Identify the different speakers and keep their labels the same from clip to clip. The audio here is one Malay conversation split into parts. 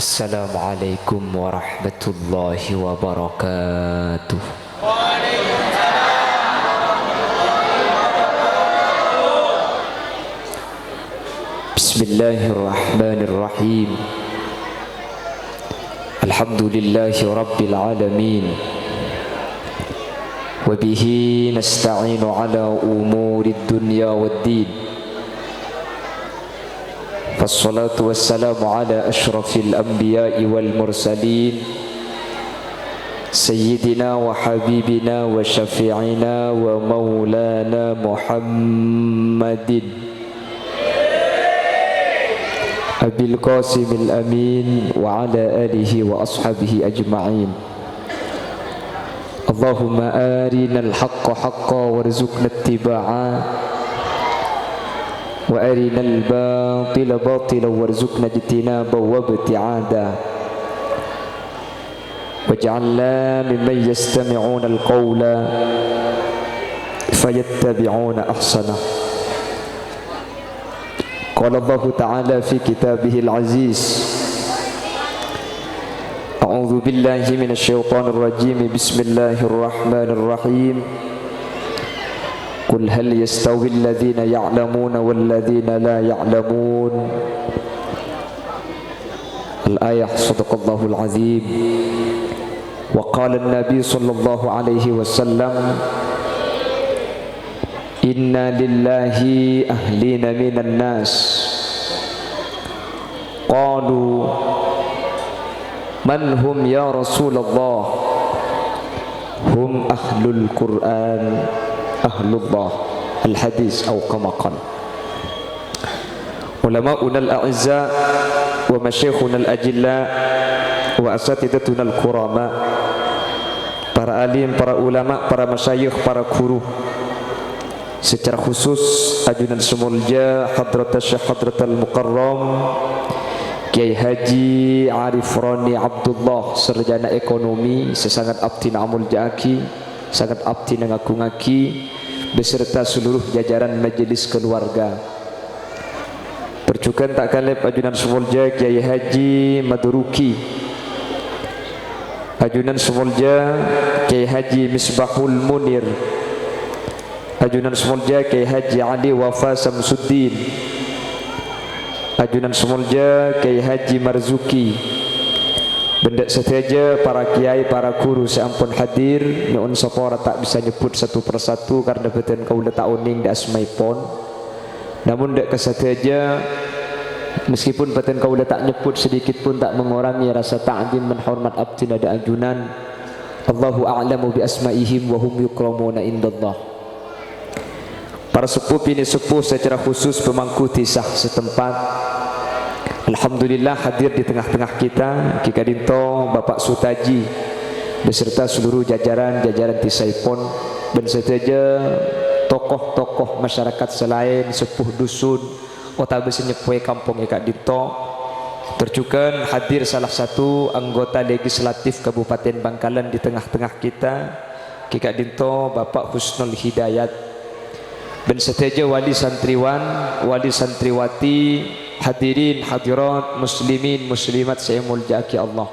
Speaker 1: Assalamualaikum warahmatullahi wabarakatuh. Bismillahirrahmanirrahim. Alhamdulillahi rabbil alamin. Wa bihi nasta'inu ala umurid dunya waddin. Wassalatu wassalamu ala ashrafil anbiya'i wal mursalin Sayyidina wa habibina wa syafi'ina wa maulana Muhammadin Abil Qasimil Amin wa ala alihi wa ashabihi ajma'in. Allahumma arinal haqqa haqqa warzuqna ittiba'a wa arinal batila batila warzuqna ijtinaba wa ibti'ada waj'alna mimman yastami'una alqawla fayattabi'una ahsana. Qala Allah ta'ala fi kitabihil aziz, a'udzu billahi minasy syaithanir rajim, bismillahirrahmanirrahim. Qul hal yastawi alladhina ya'lamuna walladhina la ya'lamun. Al-ayah. Shadaqallahul azim. Wa qala an-nabi sallallahu alaihi wasallam, inna lillahi ahlina minan nas. Qalu man hum ya Rasulullah? Hum ahlul Qur'an ahlullah. Al-hadis atau kama qala. Ulama'una al-a'izza wa masyayikhuna al-ajilla wa asatidatuna al-kurama, para alim, para ulama, para masyayikh, para guru, secara khusus ajunan semulja hadratal mukarram Kiai Haji Arif Roni Abdullah, sarjana ekonomi, sesangat abdi amul jaki, sangat abdi ngagungaki, beserta seluruh jajaran majelis keluarga. Terjukan tak kalep ajunan semulja Kiai Haji Maduruki, ajunan semulja Kiai Haji Misbahul Munir, ajunan semulja Kiai Haji Ali Wafa Samsuddin, ajunan semulja Kiai Haji Marzuki. Benda saja para kiai, para guru seampun hadir, nyuun sapora tak bisa nyebut satu persatu karena beten kau letak uning di asmaipon. Namun dek kesateja, meskipun beten kau letak nyebut sedikit pun tak mengurangi rasa ta'zim menhormat abdi nada ajunan. Allahu a'lamu bi asmaihim wa hum yukramuna indallah. Para sepuh ini sepuh secara khusus pemangku tisah setempat, alhamdulillah hadir di tengah-tengah kita Ki Kadinto Bapak Sutaji beserta seluruh jajaran Tisaipon dan seteja tokoh-tokoh masyarakat selain sepuh dusun kota Besenyepue kampung Ki Kadinto. Terjukan hadir salah satu anggota legislatif Kabupaten Bangkalan di tengah-tengah kita Ki Kadinto Bapak Husnul Hidayat, dan seteja wali santriwan, wali santriwati, hadirin hadirat, muslimin muslimat saya muljaki Allah.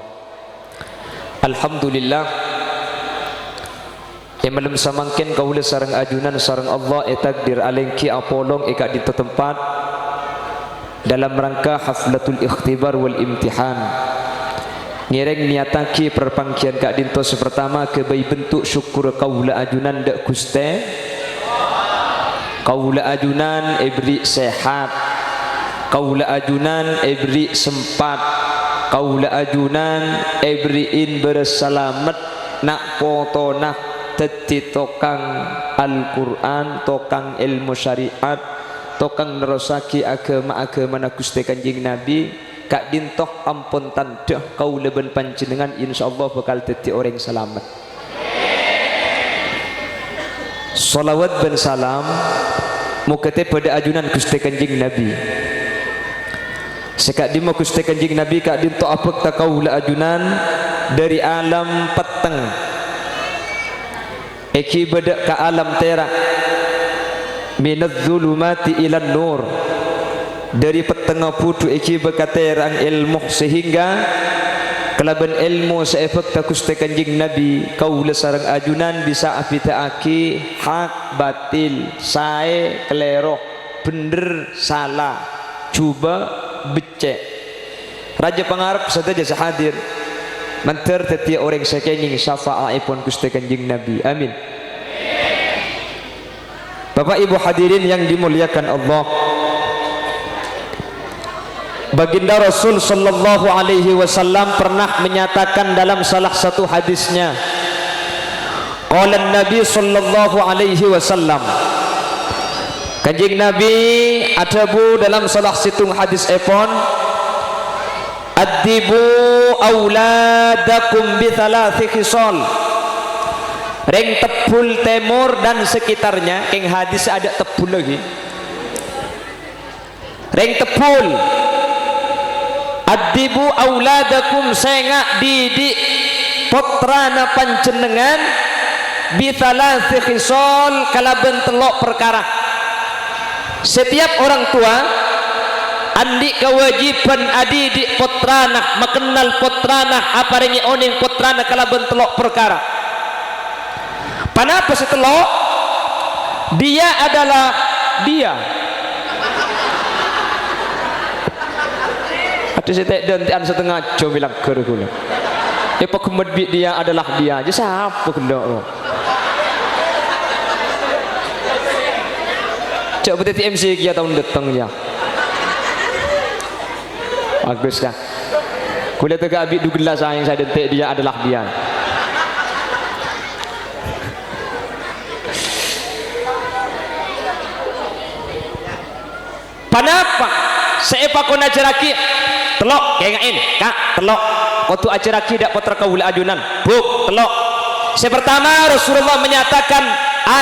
Speaker 1: Alhamdulillah malam samangken kaula sareng ajunan sareng Allah takdir alengki apolong eka di tempat dalam rangka haflatul ikhtibar wal imtihan. Ngereng niataki perpangkian Kak Dinto sepertama kebai bentuk syukur kaula ajunan dak Guste, kaula ajunan ibri sehat, kaula ajunan ibri sempat, kaula ajunan ibriin berselamat nak foto nak teti tokang Al-Quran, tokang ilmu syariat, tokang nerosaki agama na Gusti Kanjeng Nabi. Kak Dintoh ampun tandah kaula ben panjenengan insyaallah bakal teti orang selamat. Salawat ben salam mukete pada ajunan Gusti Kanjeng Nabi. Sekak di Gusti Kanjeng Nabi Kak Dinto apek takaula ajunan dari alam peteng eki bedak ke alam terak, minadz zulumati ilan nur, dari petengah putu iki bekaterang ilmu sehingga kelaban ilmu seefek takuste kanjing Nabi kaula sareng ajunan bisa apitaaki hak batil sae kelero bener salah coba becek raja pangarep saja sehadir manter tetiak orang sekenging syafa'aipun kuste kanjing Nabi amin. Bapak Ibu hadirin yang dimuliakan Allah, Baginda Rasul sallallahu alaihi wasallam pernah menyatakan dalam salah satu hadisnya, qala Nabi sallallahu alaihi wasallam, kanjing Nabi adabu dalam salah situng hadis epon, adibu auladakum bi thalathi khisal, ring Tebul Timur dan sekitarnya. King hadis ada Tebul lagi, ring Tebul adibu auladakum sengak didik putrana panjenengan bi thalathi khisal kalaben telok perkara. Setiap orang tua andi kewajiban adidik putrana makenal putrana apa ringi oning putrana kalaben telok perkara. Panapa setelok dia adalah dia ada setek dan setengah jam bilang kerukula ya pak kemedbit dia adalah dia aja siapa kena cok berarti MC kia tahun datang ya bagus dah kuliah tegak abid dugelah sayang saya detik dia adalah dia. Kenapa? Seepa kau ajaraki telok kengain kak telok waktu ajaraki dak putra kaula ajunan buk telok. Pertama Rasulullah menyatakan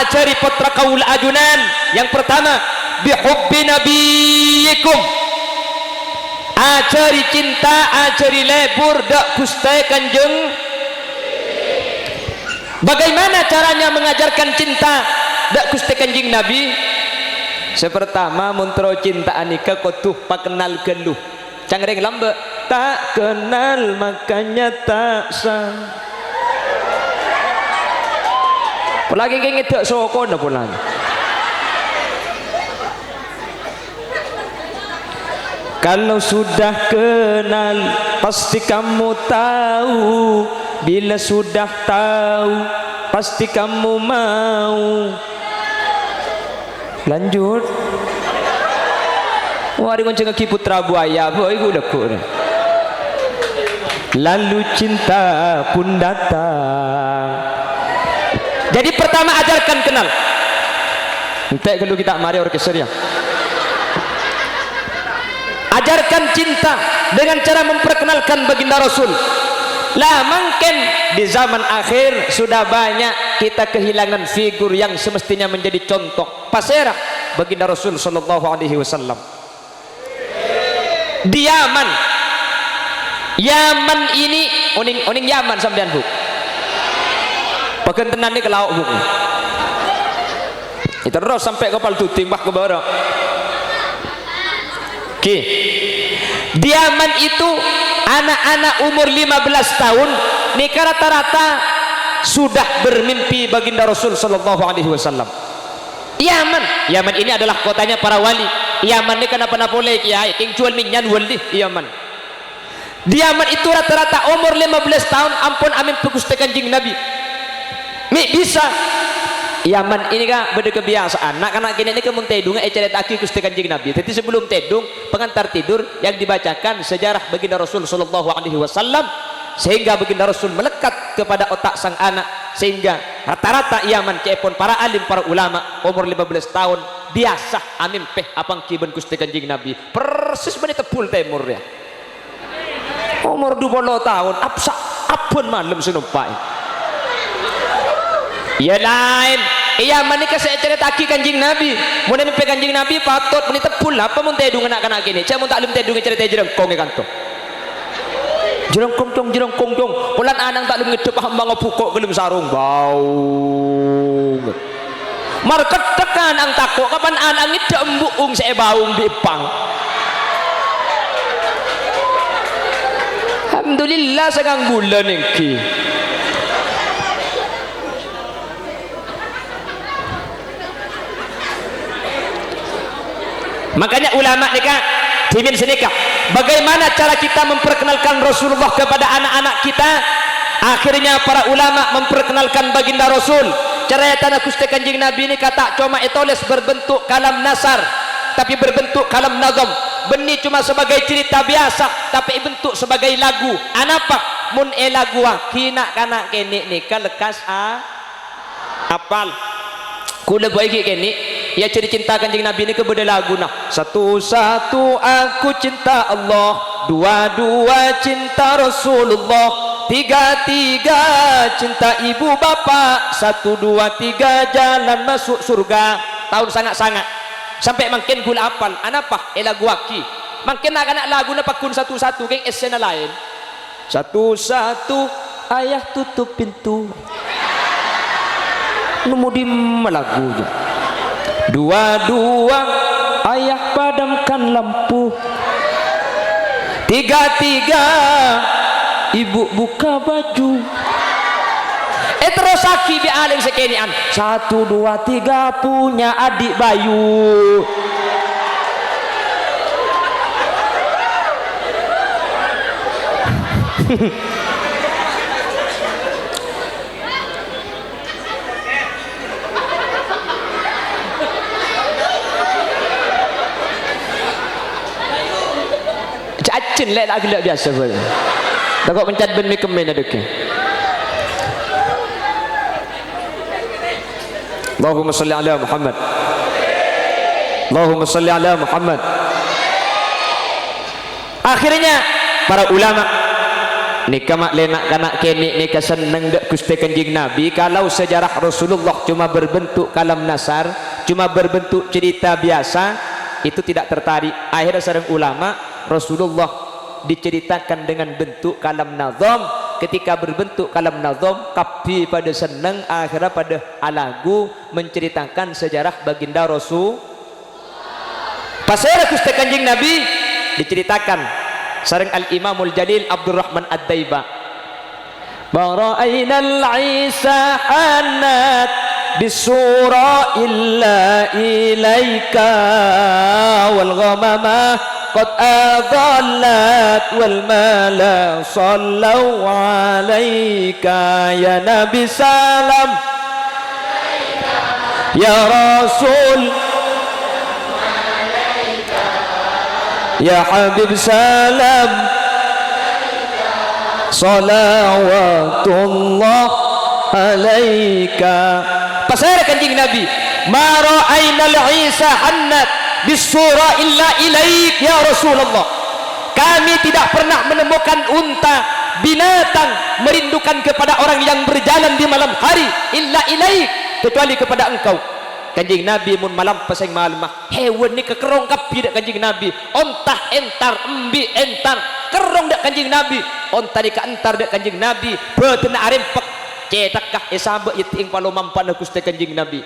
Speaker 1: ajari putra kaula ajunan yang pertama bihubbi nabiyikum, ajari cinta ajari lebur dak gustai kanjeng. Bagaimana caranya mengajarkan cinta dak gustai kanjeng Nabi? Sepertama muntro cinta anika kotuh pak kenal geluh cangreng lambe tak kenal makanya tak sang pelagi keng itu soko na pulang. Kalau sudah kenal pasti kamu tahu, bila sudah tahu pasti kamu mau. Lanjut. Wah, dengan cengaki putra buaya, boy udah. Lalu cinta pun datang. Jadi pertama ajarkan kenal. Entek kalau kita mari orkestra ya. Ajarkan cinta dengan cara memperkenalkan baginda Rasul. Lah mungkin di zaman akhir sudah banyak kita kehilangan figur yang semestinya menjadi contoh pasera baginda Rasul sallallahu alaihi wasallam. Di Yaman ini oning Yaman sampean Bu. Pakai tenan ni ke lauk Bu. Itu terus sampai kapal tu timbah ke barat. Oke. Di Yaman itu anak-anak umur 15 tahun nikah rata-rata sudah bermimpi baginda Rasul sallallahu alaihi wasallam. Yaman ini adalah kotanya para wali. Yaman ini kenapa boleh kiai king jual minyan wali Yaman. Di Yaman itu rata-rata umur 15 tahun ampun amin pegusti kanjeng Nabi. Bisa Yaman ini kan beda kebiasaan anak-anak kini ini kemun tedung cerita aki Gusti Kanjeng Nabi. Jadi sebelum tedung pengantar tidur yang dibacakan sejarah baginda Rasul sallallahu alaihi wasallam sehingga baginda Rasul melekat kepada otak sang anak sehingga rata-rata Yaman keepon para alim para ulama umur 15 tahun biasa amin peh apang kiben Gusti Kanjeng Nabi persis bani Tebul Timur ya umur 20 tahun apun malam senumpai ya lain Yaman ini saya cerita aki kanjeng Nabi mau mimpi kanjeng Nabi patut meni Tebul apa mun tedung anak-anak gini saya mun taklim tedung cerita jerengkong kanto jerengkong dong pulan anang taklim ngedep hamba ngepukok gelem sarung bau market tekan ang takok kapan anang ngedep embuung saya baung bipang Alhamdulillah sekarang bulan ini. Makanya ulama nikah dimin senikah, bagaimana cara kita memperkenalkan Rasulullah kepada anak-anak kita? Akhirnya para ulama memperkenalkan baginda Rasul. Cara tanah Gusti Kanjeng Nabi ini kata cuma etoles berbentuk kalam nasar, tapi berbentuk kalam nazam. Beni cuma sebagai cerita biasa, tapi bentuk sebagai lagu. Anapa? Mun lagu kina kana kene nikah lekas apal. Kula baiki kene ya ciri cinta Kanjeng Nabi ini kepada lagu nah. Satu-satu aku cinta Allah, dua-dua cinta Rasulullah, tiga-tiga cinta ibu bapak, satu dua tiga jalan masuk surga. Tahun sangat-sangat sampai makin gula apal anapa lagu aki makin anak lagu na pakun satu-satu keng esena lain. Satu-satu ayah tutup pintu numudi lagunya. Dua-dua ayah padamkan lampu, tiga-tiga ibu buka baju. Terus aki bi aling sekenian. Satu dua tiga punya adik Bayu. Cacin lek lagi lek biasa boleh. Takut mencat ben mi kemen ada ke. Allahumma salli ala Muhammad. Allahumma salli ala Muhammad. Akhirnya para ulama nikah mak lenak kanak kene nikah seneng dek Gusti Kanjeng Nabi. Kalau sejarah Rasulullah cuma berbentuk kalam nasar, cuma berbentuk cerita biasa, itu tidak tertarik. Akhirnya sareng ulama Rasulullah diceritakan dengan bentuk kalam nazam. Ketika berbentuk kalam nazam, kapi pada senang, akhirnya pada alagu menceritakan sejarah baginda Rasul. Pasal Gusti Kanjeng Nabi diceritakan sareng Al-Imamul Jalil Abdurrahman Ad-Daiba. Bara'ainal Isa hanat bisura illa ilaika wal ghamamah قد أضلت والملا صلوا عليك يا نبي سلام يا رسول يا حبيب سلام صلوات الله عليك. Pasal Kanjeng Nabi ma ra'ainal Isa hannat bisura illa ilaik ya Rasulullah. Kami tidak pernah menemukan unta binatang merindukan kepada orang yang berjalan di malam hari illa ilaik, kecuali kepada engkau. Kanjeng Nabi mun malam pasang malam hewan ni kekerong kapi dak Kanjeng Nabi, ontah entar embi entar kerong dak Kanjeng Nabi, onta di entar dak Kanjeng Nabi, betena arempek cetakah isabe iting palo mampan Gusti Kanjeng Nabi.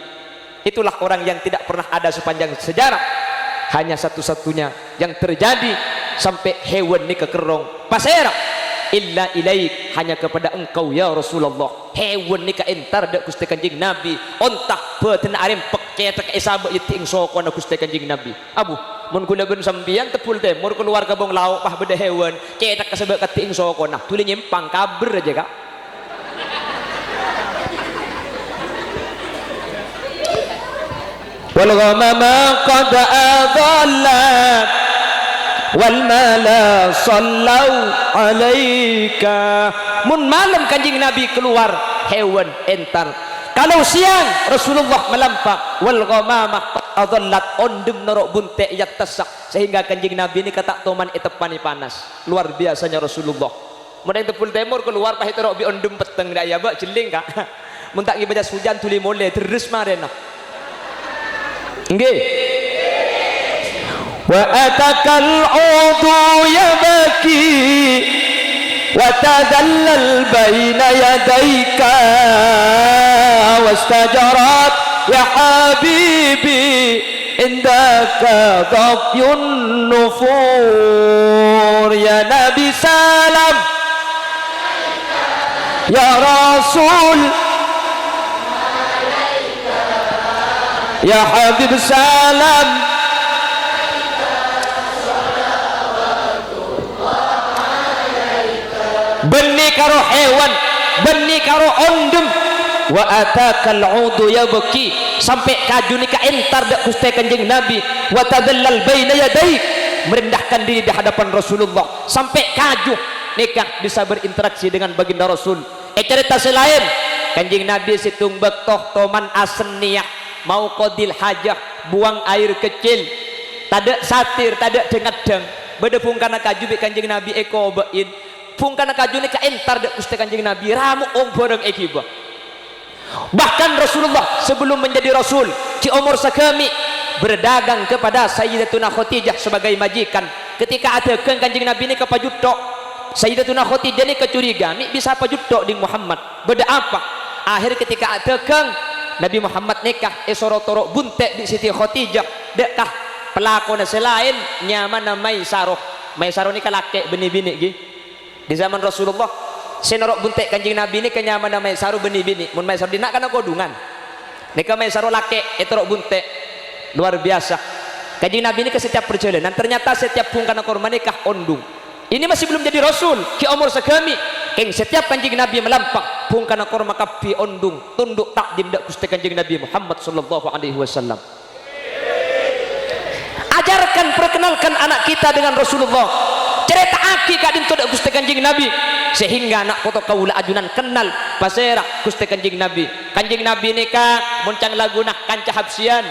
Speaker 1: Itulah orang yang tidak pernah ada sepanjang sejarah, hanya satu-satunya yang terjadi sampai hewan ni kekerong pasera illa ilaik, hanya kepada engkau ya Rasulullah. Hewan ni ka entar dak Gusti Kanjeng Nabi, ontah betena arempek cetak isabe iting sokon Gusti Kanjeng Nabi. Abu mun kula gun sambian tepul temur keluar kabong lauk pah beda hewan cetak kasebe kating sokon nah tuli nyimpang kaber aja kak. Wal ghamama qad adallat wal mala sallau alaika. Mun malam Kanjeng Nabi keluar hewan entar, kalau siang Rasulullah melampak. Wal ghamama qad adallat ondem norok bunte yak tasak, sehingga Kanjeng Nabi ini kata toman etepani panas. Luar biasanya Rasulullah. Mun tepul temur keluar pah itu bi ondem peteng dak ya ba jeling kak. Mun tak ibadah hujan tuli mole terus marena. Nggih. Wa atakal udu yabaki wa tadallal baina yadayka wastajarat ya habibi indaka dhafyun nufur ya Nabi salam ya Rasul ya Habib salam beni karo hewan beni karo ondem wa atakal udu yabki sampai kaju nikah entar dak Gusti Kanjeng Nabi wa tadallal baina yadai merendahkan diri di hadapan Rasulullah sampai kaju nikah bisa berinteraksi dengan baginda Rasul. Cerita selain Kanjeng Nabi situng bektoh toman asniyah mau qadil hajah buang air kecil tada satir tada dengadang beda pungkana kaju be Kanjeng Nabi eko bain pungkana kaju nikah entar dak Gusti Kanjeng Nabi ramu ong bareng ekiba. Bahkan Rasulullah sebelum menjadi Rasul ci umur sakami berdagang kepada Sayyidatuna Khadijah sebagai majikan. Ketika ada Kanjeng Nabi ini kepajutok Sayyidatuna Khadijah ini kecuriga mi bisa pajutok di Muhammad beda apa akhir ketika ada Nabi Muhammad nikah sorot-torok buntek di Siti Khadijah dekkah pelakon selain nyaman Maisarah ini kalake bini-bini di zaman Rasulullah senorok buntek Kanjeng Nabi ini kenyaman Maisarah bini-bini mun Maisarah dinak kana kodungan nikah Maisarah lake etorok buntek luar biasa. Kanjeng Nabi ini ke setiap perjalanan ternyata setiap pungkana korban nikah ondung ini masih belum jadi Rasul ki umur segami keng setiap Kanjeng Nabi melampak pungkana korma kapi ondung tunduk takdim dak Gusti Kanjeng Nabi Muhammad sallallahu alaihi wasallam. Ajarkan perkenalkan anak kita dengan Rasulullah cerita aki kadin dak Gusti Kanjeng Nabi sehingga anak foto kaula ajunan kenal pasera Gusti Kanjeng Nabi. Kanjeng Nabi nikah muncang laguna kanca habsian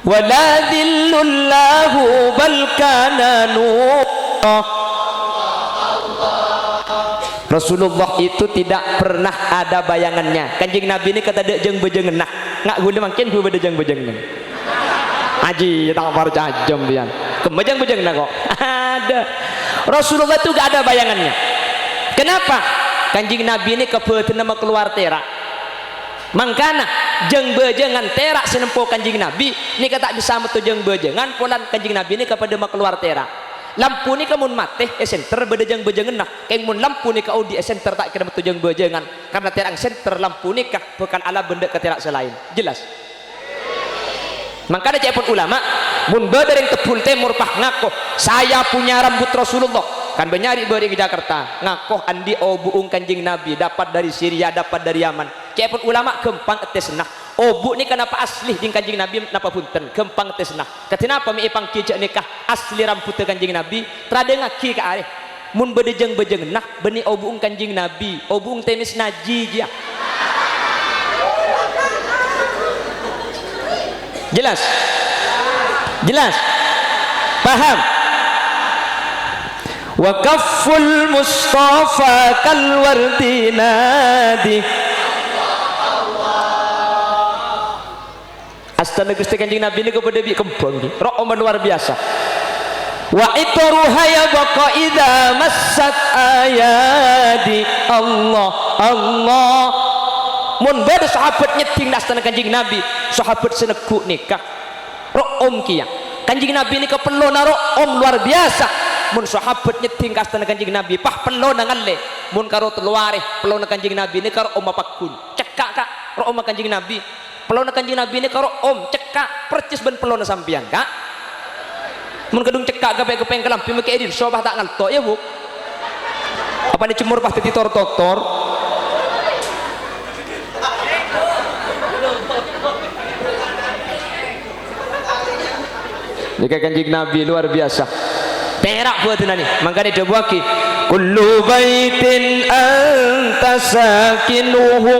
Speaker 1: wala dhillullahu bal kana nur. Rasulullah itu tidak pernah ada bayangannya. Kanjeng Nabi ini kata dek jeng bejeng nah ngak gula makin gue beda jeng bejeng nih aji tak percaya jam bian kembejeng bejeng nah kok ada. Rasulullah itu gak ada bayangannya. Kenapa? Kanjeng Nabi ini kebetulan nama keluar terak mangkana jeng bejengan terak senempo Kanjeng Nabi ini kata bisa metu jeng bejengan polan Kanjeng Nabi ini kepada mak keluar terak lampu ni kamun mate center beda jeng bejengan nah keng mun lampu ni kau di center tak kira metu jeng bejengan karena terang center lampu ni kah bukan ala benda ke terak selain jelas. Makanya cepet ulama mun beda yang tepul temur pah ngakoh saya punya rambut Rasulullah kan benyari beri ke Jakarta ngakoh andi obuung Kanjeng Nabi dapat dari Syria dapat dari Yaman cepet ulama gempang etes nah obu ni kenapa asli di Kanjeng Nabi napa punten gempang etes nah kenapa mi ipang kijak nikah asli rambut Kanjeng Nabi trade ngaki ka areh mun bedejeng bejeng nah beni obuung Kanjeng Nabi obuung temis naji dia jelas jelas paham. Wa kafful Mustafa kal wardi nadi astana Gusti Kanjeng Nabi ini kepada bi kembang ni roh luar biasa. Wa itruha ya baqa idza massat ayadi Allah Allah mun beda sahabat nyeting astana Kanjeng Nabi sahabat seneguk nikah roh kia Kanjeng Nabi ini kepelo naro luar biasa mun sahabat nyeting kastana Kanjeng Nabi pah pelo nangalle mun karo teluare pelo na Kanjeng Nabi ini karo pakun cekak kak ro Kanjeng Nabi pelo na Kanjeng Nabi ini karo cekak percis ben pelo na sampian kak mun kedung cekak gape kepeng kelampi make edit sobah tak nganto ya bu apa ni cemur pah titor doktor nikah Kanjeng Nabi luar biasa perak buat nani makanya dia buaki kullu baitin anta sakinuhu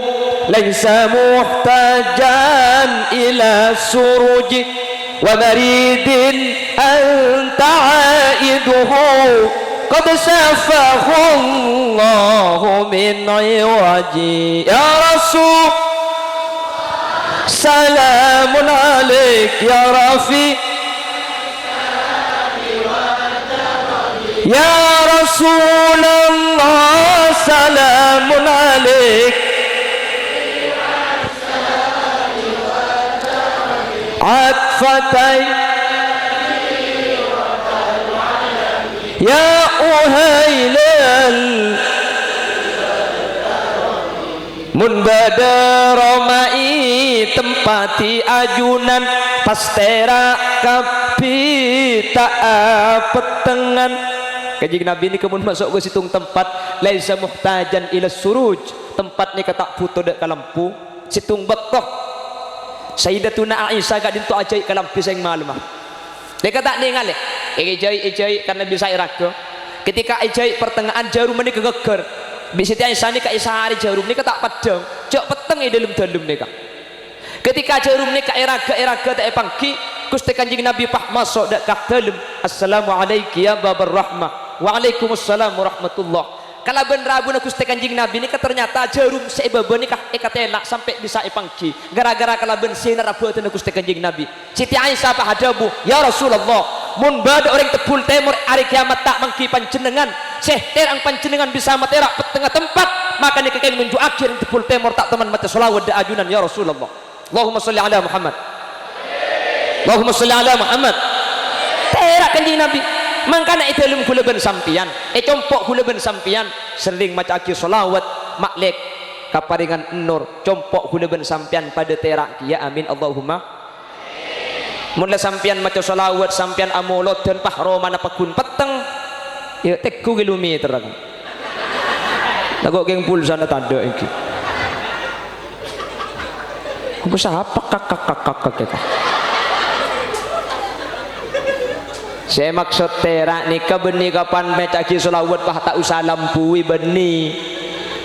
Speaker 1: laisa muhtajan ila suruji wa maridin anta aiduhu qad safahu Allahu min iwaji ya Rasul salamun alaik ya Rafi ya Rasulullah salamun alaik atfatai ya uhailal mun badaromai tempati ajunan pastera kapi tak petengan. Kanjeng Nabi ni kemun masuk ke situng tempat laisa muhtajan ila suruj, tempat ni kata puto dek ka lampu situng bekoh. Sayyidatuna Aisyah gak dintu ajai ka lampu sing malam. Dia kata ningal ejai karena bisa iraga. Ketika ejai pertengahan jarum ni kegeger. Bisiti Aisyah ni ka isahari jarum ni ketak padang. Jok peteng di dalam ni ka. Ketika jarum ni ka iraga tak pangki, Gusti Kanjeng Nabi pah masuk dak ka dalam. Assalamualaikum ya babar rahmah. Waalaikumsalam warahmatullah. Kalau ben rabuna Gusti Kanjeng Nabi ni ternyata jarum seibaba ni ka enak sampai bisa pangki. Gara-gara kalau ben sinar abeutna Gusti Kanjeng Nabi. Siti Aisyah pah hadabu, ya Rasulullah. Mun bade orang tebul temur hari kiamat tak mangki panjenengan seh terang panjenengan bisa materak petengah tempat maka ni kekeng menunjuk akhir tebul temur tak teman mata solawat da ajunan ya Rasulullah. Allahumma salli ala Muhammad, Allahumma salli ala Muhammad. Terak Kanjeng Nabi mangkana idelum kula ben sampian compok kula ben sampian sering maca akhir solawat maklek kaparingan nur compok kula ben sampian pada terak ya amin Allahumma. Mula sampian maca salawat sampian amulot dan pahro mana pakun peteng ya teku kilometer aku lagu geng pulsa na tanda iki apa siapa kakak saya maksud terak nikah benih kapan maca salawat pah tak usah lampui benih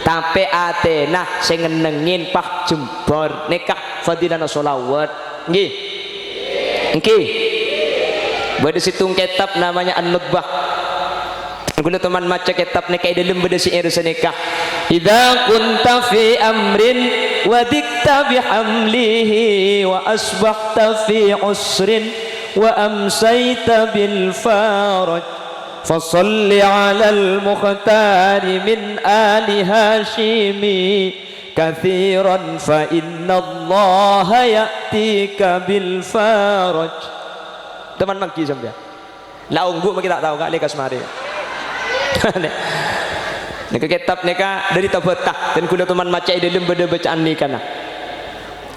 Speaker 1: tapi atena sing ngenengin pah jembor nikah fadilana salawat nggih. Oke, pada situng kitab namanya An-Nutbah. Gula teman maca kitab ni kayak dalam pada syair senikah. Idza kunta fi amrin wa dikta bihamlihi wa asbahta fi usrin wa amsayta bil faraj fasalli ala al-mukhtar min ali hashimi kathiran fa inna Allah ya'tika bil faraj. Teman mangki sampean. La ungguk maki tak tahu gak lekas mari. Nek kitab neka dari tabatah dan kuda teman maca dalam beda bacaan ni kana.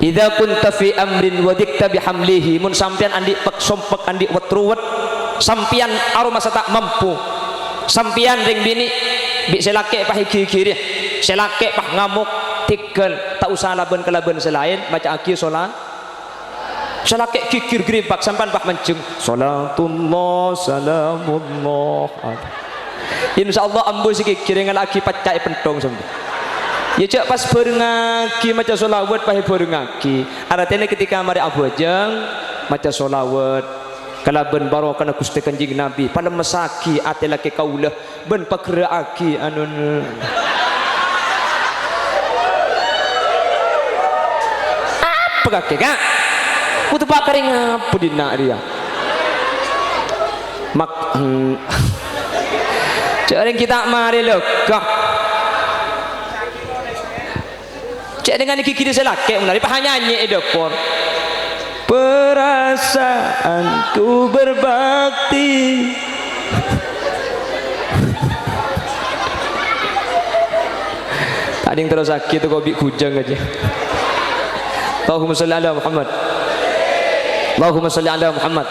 Speaker 1: Idza kunta fi amrin wa dikta bihamlihi mun sampean andi pek sompek andi wetruwet sampean aroma tak mampu. Sampean ring bini bi selake pah gigir selake pah ngamuk tikel tak usah laban kelaban selain baca akhir solat selake kikir geribak sampan bah mencung salatullah salamullah insyaallah ambo si kikir dengan lagi pacai pentong sampai ya cak pas berengaki maca solawat pahit berengaki artinya ketika mari abu ajang maca solawat kalaban barokah Gusti Kanjeng Nabi pada mesaki ate laki kaulah ben pagerakaki anun kakek kak putu pak kering apa di nak dia mak cering kita mari lekah cek dengan gigi dia selake menari pah nyanyi edekor perasaanku berbakti tak ada yang terus sakit tu kau bik kujang aja. Allahumma salli ala Muhammad, Allahumma salli ala Muhammad.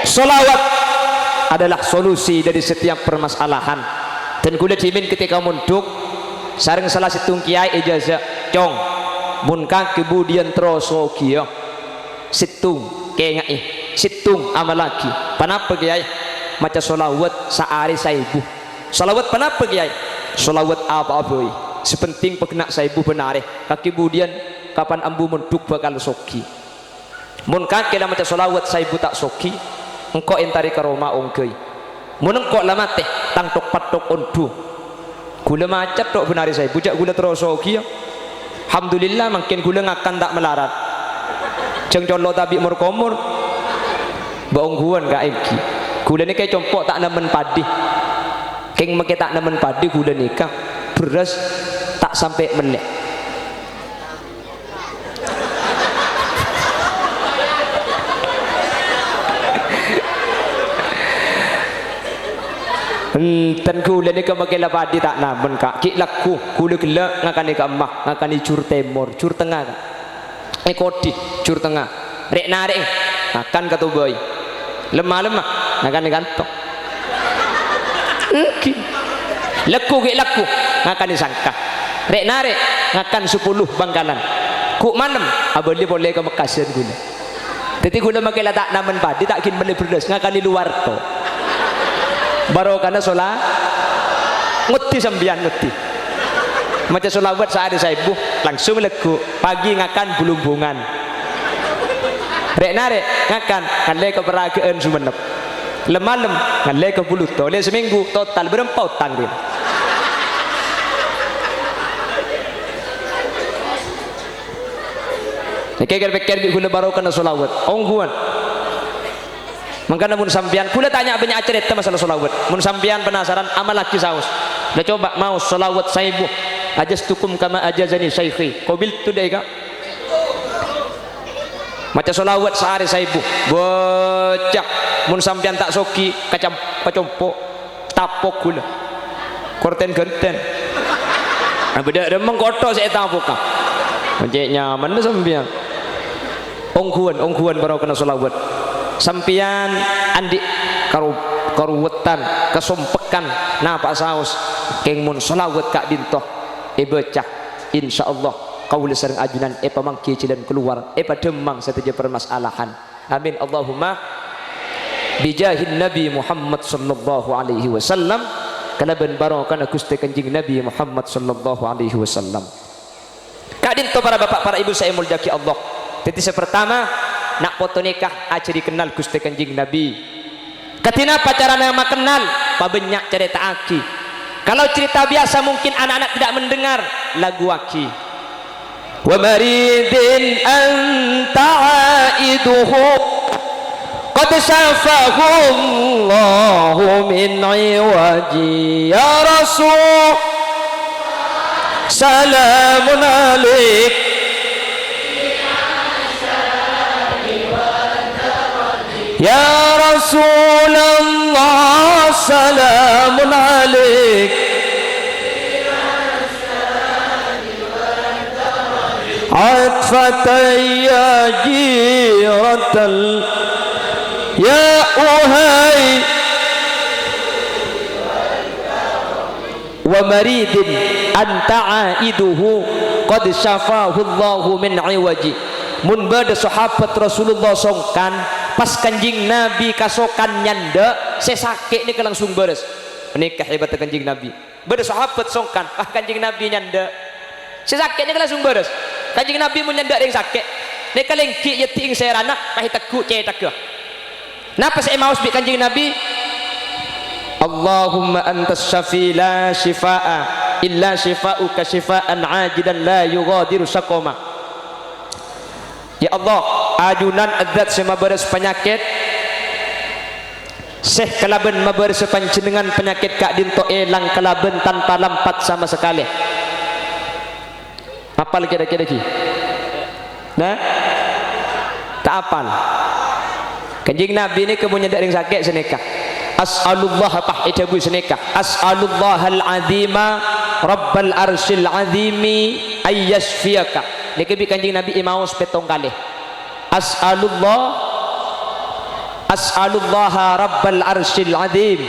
Speaker 1: Salawat adalah solusi dari setiap permasalahan dan kulit jimin ketika munduk sareng salah situng kiai ijazah cong munka kemudian troso kia situng kengai situng amal lagi panapa kiai maca salawat saari saibu salawat panapa kiai salawat apa-apa sepenting pekena saibu benare kemudian kapan ambu munduk bakal soki mun kakek maca salawat saibu tak soki engkau entari ke Roma ongkei mun engkau lama teh tangtok patok ondu gula macet tok benari saibu jak gula terus soki ya alhamdulillah makin gula ngakan tak melarat jeng colo tabi murkomur baongguan gak eki gula ni kayak compok tak nemen padi keng make tak nemen padi gula nikah beras tak sampai menit enten kula ni ka makela padi tak namen kak ki laku kula gelak ngakani ka emah ngakani cur timur cur tengah kak kodi cur tengah rek narik akan kata boy lemah ngakani kantok leku ki laku ngakani sangka rek narik ngakan 10 bangkalan ku manem abeli boleh ke Mekasian gula jadi gula makela tak namen padi tak kin beli berdas ngakani luar to baru karena sholat nguti sambian nguti macam sholawat saat saya ibu langsung legu pagi ngakan bulumbungan rek narik ngakan ngalai ke peragaan sumenep lemalem ngalai ke bulu oleh seminggu total berapa utang dia pikir-pikir di gula baru karena sholawat ongguan makanya mun sampian kula tanya banyak cerita masalah sholawat mun sampian penasaran amal lagi saus udah coba mau sholawat saibu ajastukum kama ajazani syaikhi qabil tu deh kak macam sholawat sehari saibu bocah mun sampian tak soki kacampo tapok gula korten genten beda demeng kotor saya tapok kak macam nyaman sampian ongguan baru kena sholawat sampian andi karuwetan kesompekan napa saus keng mun selawat kak dintoh bocah insyaallah kaula sareng ajunan pamangki cilen keluar pademang sateja permasalahan amin Allahumma bijahin Nabi Muhammad sallallahu alaihi wasallam kalaban barokana Gusti Kanjeng Nabi Muhammad sallallahu alaihi wasallam kak dintoh para bapak para ibu saya muljaki Allah titik pertama nak foto nikah aja dikenal Gusti Kanjeng Nabi ketina pacaran yang kenal pabanyak cerita aki kalau cerita biasa mungkin anak-anak tidak mendengar lagu aki wa maridin anta aiduhu qad safahu Allahu min iwaji ya rasul salamun alaik Ya Rasulullah salamun alaik atfataya jiratal ya uhai wa maridin anta aiduhu qad syafahu Allahu min iwaji mun bada sahabat Rasulullah songkan pas Kanjeng Nabi kasokan nyanda sesake ini langsung beres menikah hebat Kanjeng Nabi beda sahabat songkan Kanjeng Nabi nyanda sesake ini langsung beres Kanjeng Nabi mau nyanda yang sakit ini kalengki yati ing serana pahitaku cetaku napa saya mau sebut Kanjeng Nabi Allahumma antas syafi la shifaa illa shifauka shifaan ajidan la yughadiru saqama ya Allah ajunan adat sama beres penyakit seh kalaban maberes panjenengan penyakit kak dinto elang kalaban tanpa lampat sama sekali apal kira-kira ki nah tak apal Kanjeng Nabi ini kemudian dari sakit senekah as'alullah apa ijabu senekah as'alullah al-azima rabbal arsyil azimi ayyashfiyaka ini kebi Kanjeng Nabi imaus petong kali as'alullah rabbal arsyil azim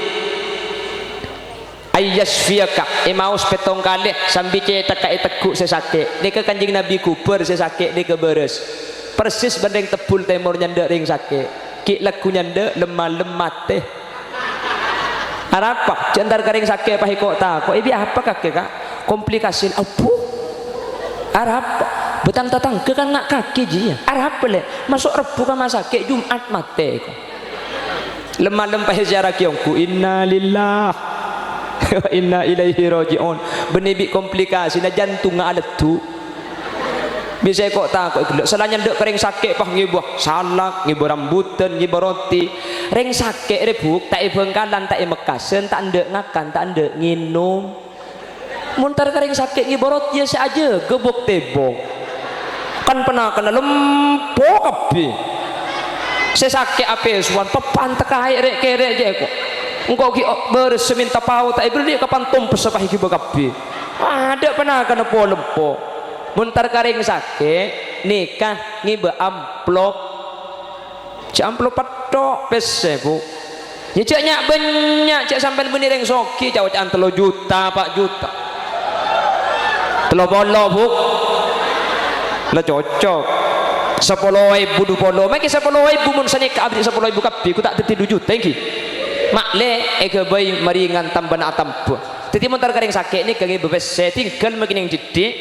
Speaker 1: ayyashfiyaka imaus petong kali sambil cetak ka itekuk sesake ni ke Kanjeng Nabi kuber sesake ni ke beres persis bandeng tebul temur nyanda ring sake ki lagu nyanda lemah teh arapa jantar karing sake apa hikota kok ibi apa kakek kak komplikasi apu arapa betang tatang ke kan nak kaki ji arapa le masuk rebu kan masake Jumat mate kok lemah sejarah kiongku inna lillah wa inna ilaihi rajiun benebi komplikasi na jantung alat tu bisa kok takut gelek salahnya ndek kering sakit pah ngibuh salak ngibuh rambutan ngibuh roti ring sakit rebuk tak bengkalan tak mekasen tak ndek ngakan tak ndek nginum muntar kering sakit ngibuh roti ya saja gebuk tebong kan pernah kena lempok kabeh saya sakit apa suan pepan tekahe rek kerek je kok engkau ki berseminta pau tak ibru dia kapan tumpes sepah iki bakapi ada pernah kana po lempo muntar karing sakit nikah ngibe amplop cak amplop patok pese bu ya cak nyak banyak cak sampai beni reng soki cak wacan 3 juta 4 juta telo bolo bu lah cocok 10.000 20 maki 10.000 mun sanika abdi 10.000 kapi ku tak teti 2 juta iki makle eke bayi maringan tamban atampu teti montar karing sakit ni kage bebes tinggal makin yang didik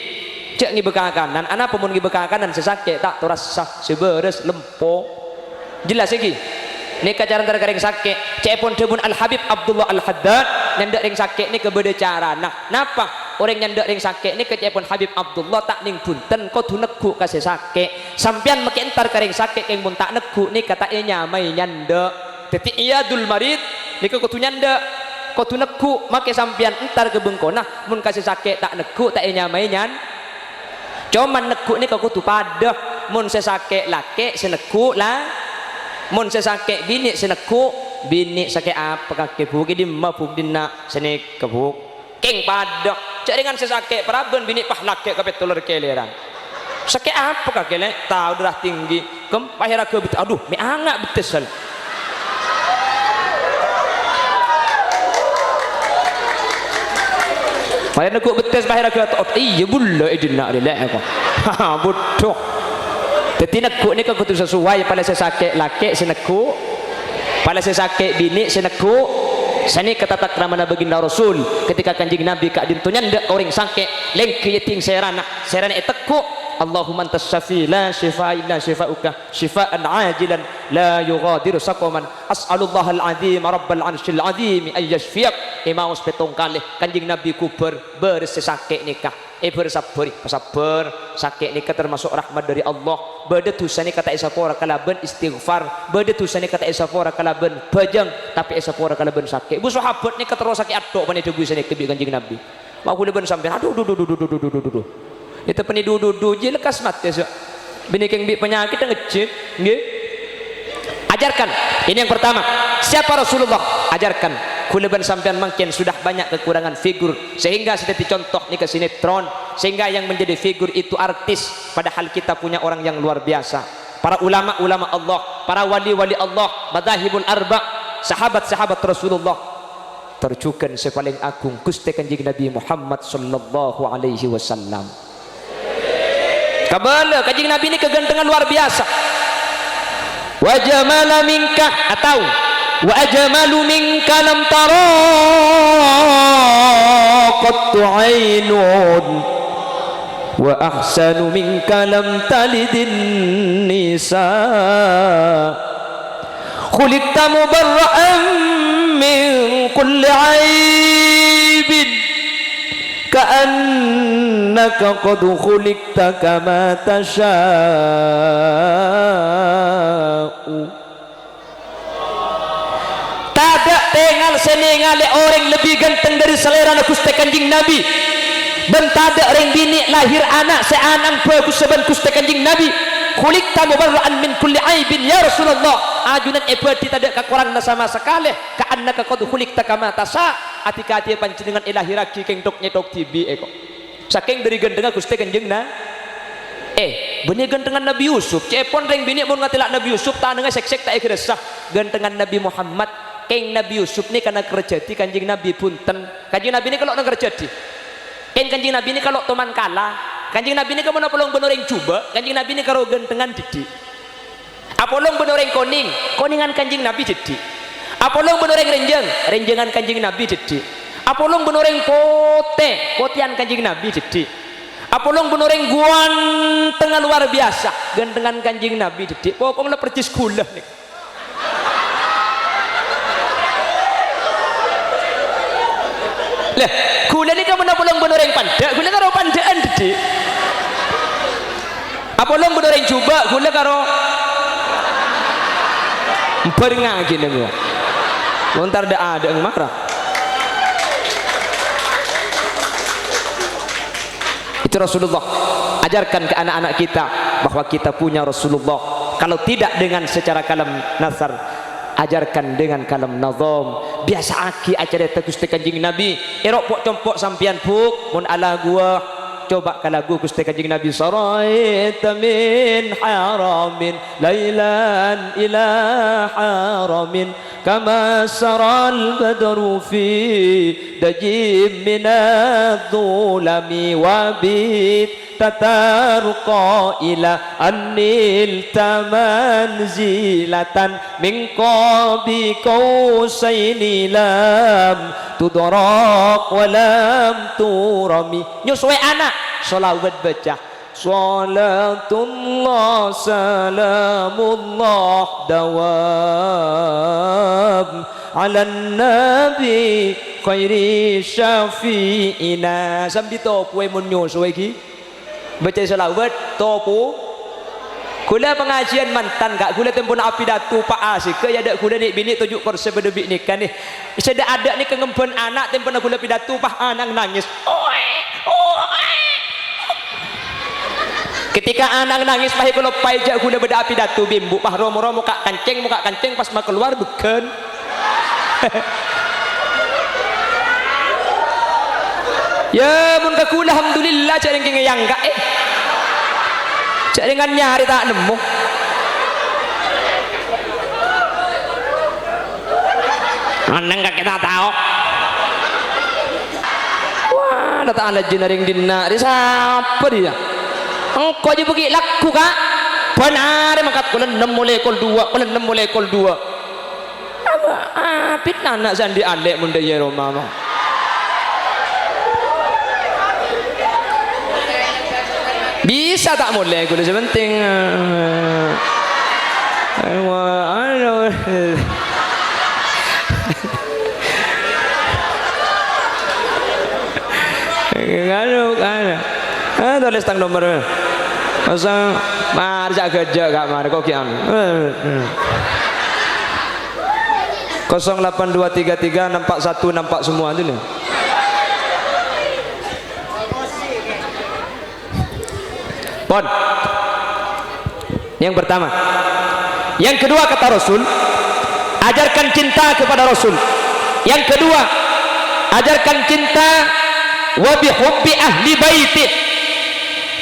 Speaker 1: cek ngi bekakanan anak pemun ngi bekakanan sesakit tak terasa seberes lempo jelas iki ni kacaran tar karing sakit cek pun debun Al Habib Abdullah Al Haddad nyandak ring sakit ni kebeda cara nah napa orang nyandak ring sakit ni ke pun Habib Abdullah tak ning bunten kau tu neku kasih sakit sampean makin tar karing sakit yang pun tak neku ni kata nyamai nyandak teti iyadul marid nika kutu nyanda kutu neku make sampian entar ke bengkona mun kasih sakit tak neku tak nyamai nyan cuman neku nika kutu padah mun sesake laki seneku lah mun sesake bini seneku bini sakit apa kaki buki di mabuk dina senek kebuk king padah cak dengan sesake praben bini pah laki kapet tuler keleran sakit apa kaki le tahu darah tinggi kem pahira ke betul aduh mi angak betul Maya nak betes bahaya kata iya bulla idina lelak aku bodoh teti nekuk ni kau tu sesuai pada sesakit laki seneku pada sesakit bini seneku sani kata tak ramana baginda Rasul ketika kanjing Nabi kak dintunya ndak orang sakit lengki yating serana tekuk Allahumma antas syafi la shifa illa shifauka shifaan ajilan la yughadiru saqaman as'alullah al-azim rabbal arsyil azim ay yashfiak imaus petong kali kanjing Nabi ku bersesakit nikah bersabar sakit nikah termasuk rahmat dari Allah beda tusani kata isapora kalaban istighfar beda tusani kata isapora kalaban bajang tapi isapora kalaban sakit bu sahabat nikah terus sakit atok pane debu sani kebi kanjing Nabi mau leben sampai aduh itu pani dudu je lekas mati so. Bini keng bi penyakit ngecit nggih. Ajarkan. Ini yang pertama. Siapa Rasulullah? Ajarkan. Kuleban sampean mungkin sudah banyak kekurangan figur sehingga sudah dicontoh nih ke sinetron sehingga yang menjadi figur itu artis padahal kita punya orang yang luar biasa. Para ulama-ulama Allah, para wali-wali Allah, madzahibul arba, sahabat-sahabat Rasulullah terjukan sepaling agung Gusti Kanjeng Nabi Muhammad sallallahu alaihi wasallam. Kabala kanjeng Nabi ini kegantengan luar biasa. Wa jamala minka atau wa ajmalu minka lam tara qattu ainun wa ahsanu minka lam talidin nisa khuliqta mubarra'an min kulli aibin ka'annaka qad khuliqta kama tasha'u. Tada tengal senengale orang lebih ganteng dari selera Gusti Kanjeng Nabi. Ben tada orang bini lahir anak seanang bagus seben Gusti Kanjeng Nabi. Khuliqta mubarra'an min kulli aibin ya Rasulullah. Ajunan ebadi tada kakurang sama sekali. Ka'annaka qad khuliqta kama tasha'. Atika dia panjenengan ilahiraki keng dok nyetok tibi eko saking dari gendengan Gusti Kanjeng na benih gendengan Nabi Yusuf cepon reng bini mun ngatilak Nabi Yusuf tanenga sek-sek tak ikhresah gendengan Nabi Muhammad keng Nabi Yusuf ni karena kerjati Kanjeng Nabi punten Kanjeng Nabi ni kalau nak kerjati keng Kanjeng Nabi ni kalau teman kalah Kanjeng Nabi ni kamu nak pelong benoreng cuba Kanjeng Nabi ni karo gendengan didi apolong benoreng koningan Kanjeng Nabi didi apolong benoreng renjengan Kanjeng Nabi didi apolong benoreng potian Kanjeng Nabi didi apolong benoreng guan tengah luar biasa gandengan Kanjeng Nabi didi pokoknya percis gula nih lah gula ini kamu apolong benoreng pandak gula karo pandaan didi apolong benoreng coba gula karo berngagi nih ntar ada yang marah. Itu Rasulullah ajarkan ke anak-anak kita bahwa kita punya Rasulullah. Kalau tidak dengan secara kalam nasar, ajarkan dengan kalam nazam, biasa aki acara Gusti Kanjeng Nabi erok pok compok sampian puk mun ala gua coba ka lagu Gusti Kanjeng Nabi saraita min haramin lailan ila haramin kama saral badru fi dajim minadh-dhulami wabit tatarqa ila anil tamanzilatan min qabi qausaini lam tudrak wa lam turami nyuswe anak sholawat baca salatullah salamullah dawam ala nabi khairi syafi'ina sambil topu mun nyuswe ki baca salawat topu kula pengajian mantan kak kula tempun api datu pak asik ke ya dak kula ni bini tujuk kursi berdebik ni kan ni seda ada ni kengempun anak tempun kula pidatu pak anak nangis ketika anak nangis pahi kula pajak kula beda api datu bimbu pah romo muka kancing pas mak keluar beken ya mun ka kula alhamdulillah cak dengan yang gak cak dengan nyari tak nemu anang gak kita tahu wah datang ada jenaring dina di siapa dia engkau aja pergi laku kak benar mangkat kula 6 mulai kol 2 kula 6 mulai kol 2 apit anak sandi alek mun ya Roma mah bisa tak mulai kudu sepenting tulis tang nomor masa marja kerja gak mar kok kian 08233 nampak satu nampak semua tu nih pon yang pertama yang kedua kata Rasul ajarkan cinta kepada Rasul yang kedua ajarkan cinta wa bihubbi ahli baiti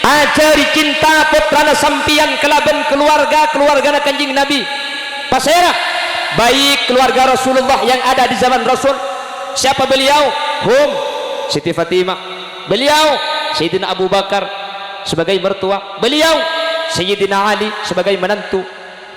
Speaker 1: ajari cinta putrana sampian kelaban keluarga Kanjeng Nabi pasera baik keluarga Rasulullah yang ada di zaman Rasul siapa beliau Siti Fatimah beliau Sayyidina Abu Bakar sebagai mertua beliau Sayyidina Ali sebagai menantu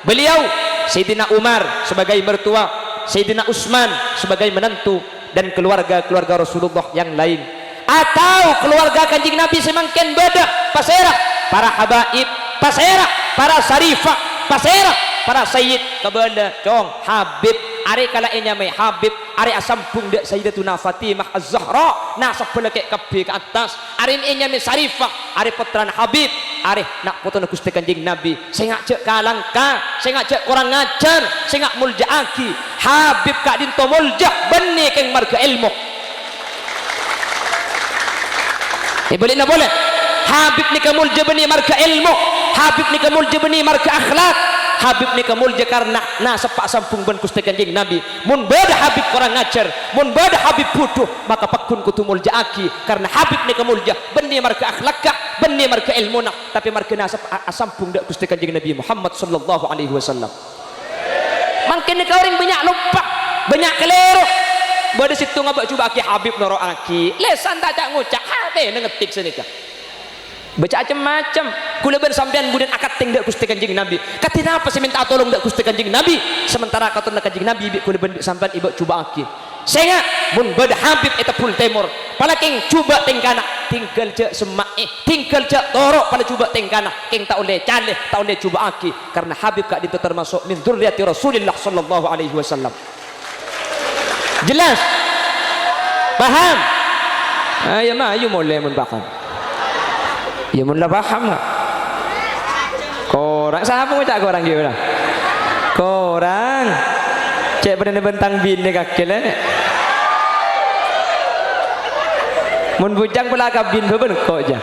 Speaker 1: beliau Sayyidina Umar sebagai mertua Sayyidina Utsman sebagai menantu dan keluarga Rasulullah yang lain atau keluarga Kanjeng Nabi semakin beda pasera para habaib pasera para sarifah pasera para sayyid kabala cong habib are kala enyame habib are asampung dak Sayyidatuna Fatimah Az-Zahra nasab belekek kabeh ke atas are enyame sarifah are putrana habib are nak putrana Gusti Kanjeng Nabi sing ngajak kalangka sing ngajak kurang ngajar sing ngak muljaaki habib kak dinto mulja beni keng marga ilmu boleh na boleh habib ni kamulja beni marga ilmu habib ni kamulja beni marga akhlak habib ni kamulja karena sepak sampung ben Gusti Kanjeng Nabi mun beda habib kurang ngajar mun beda habib bodoh maka pakun kutu muljaaki karena habib ni kamulja beni marga akhlak beni marga ilmu tapi marga sampung dak Gusti Kanjeng Nabi Muhammad sallallahu alaihi wasallam mungkin kau orang banyak lupa banyak keliru pada situ ngabak coba aki habib noro aki lesan tak cak ngucak habe ngetik senika baca macam-macam kula ben sampean budan akad teng dak Gusti Kanjeng Nabi katina apa sih minta tolong dak Gusti Kanjeng Nabi sementara katuna Kanjeng Nabi kula ben sampean ibu coba aki senga mun beda habib eta pul temur palaking coba teng kana tinggal cek semak tinggal cek torok pada coba teng kana king tak oleh caleh tak oleh coba aki karena habib kak itu termasuk min dzurriyyati Rasulillah sallallahu alaihi wasallam jelas paham ya mah ayo mulai mun paham ya mun lah paham enggak korang siapa ngucap korang gimana korang cek pada bentang bini kakek lah mun bujang pula kabin beben kok aja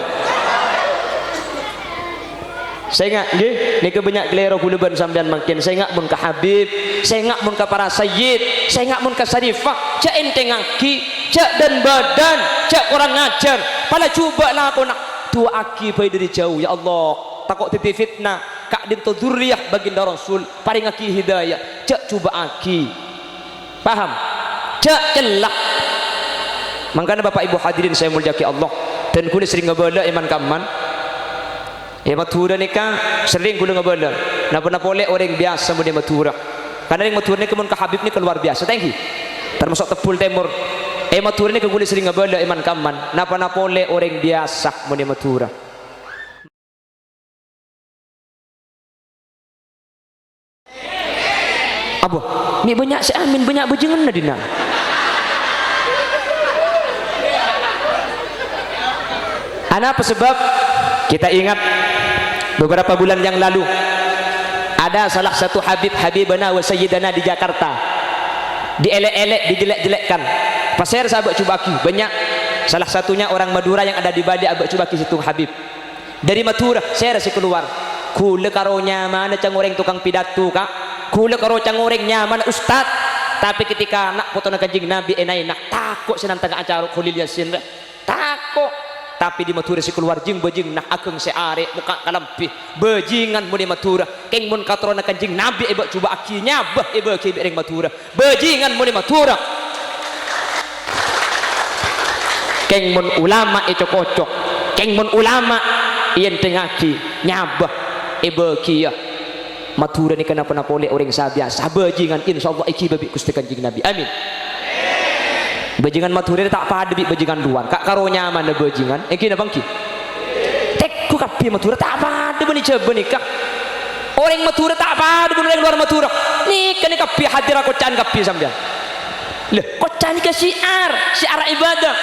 Speaker 1: Saya ingat nggih nika banyak kelero kula ban sampean mangkin. Saya ingat mun ka Habib, saya ingat mun ka para sayyid, saya ingat mun ka Sarifah, cak enteng aki, cak dan badan, cak kurang ngajar. Pala cubalah aku nak tua aki pai dari jauh ya Allah. Takut titi fitnah, kak dinto dzurriyyah baginda Rasul, paring aki hidayah. Cak coba aki. Paham? Cak celak. Makanya Bapak Ibu hadirin saya mulyaki Allah, dan kula sering ngebala iman kaman. Ya matura nikah sering gula ngebala. Napa boleh orang biasa mun matura. Karena yang matura ni kemun ka Habib ni keluar biasa. Thank you. Termasuk tepul timur. Matura ni gula sering ngebala iman kaman. Napa boleh orang biasa mun matura. Abu, ni banyak si amin banyak bajingan na dina. Apa sebab? Kita ingat beberapa bulan yang lalu ada salah satu Habibana wa Sayyidana di Jakarta dielek-elek, dijelek-jelekkan. Pasir sahabat Cubaki banyak, salah satunya orang Madura yang ada di Bali abak Cubaki situ Habib dari Madura. Saya rasa keluar kula karo nyaman cang orang tukang pidato kak, kula karo cang orang nyaman ustad, tapi ketika nak foto nak kanjeng Nabi enai nak takut senantang acara Khalil Yasin takut. Tapi di Madura si keluar jing bejing nak akeng se arek muka kalampi bejingan mun di Madura keng mun katrona kanjing Nabi ebak coba akinya bah ebak ki bereng Madura bejingan mun di Madura keng mun ulama itu kocok keng mun ulama yen tengaki nyabah ebak ki ya Madura ni kenapa oleh orang sabiasa bejingan insyaallah iki babi Gusti kanjing Nabi amin. Bajingan Madura tak pada bi bajingan luar kak karo nyaman na bajingan kina bangki tek ku kapi Madura tak pada bani coba nikah orang Madura tak pada bani luar Madura nikah ni kapi hadir aku can kapi sampean leh kocan ke syiar ibadah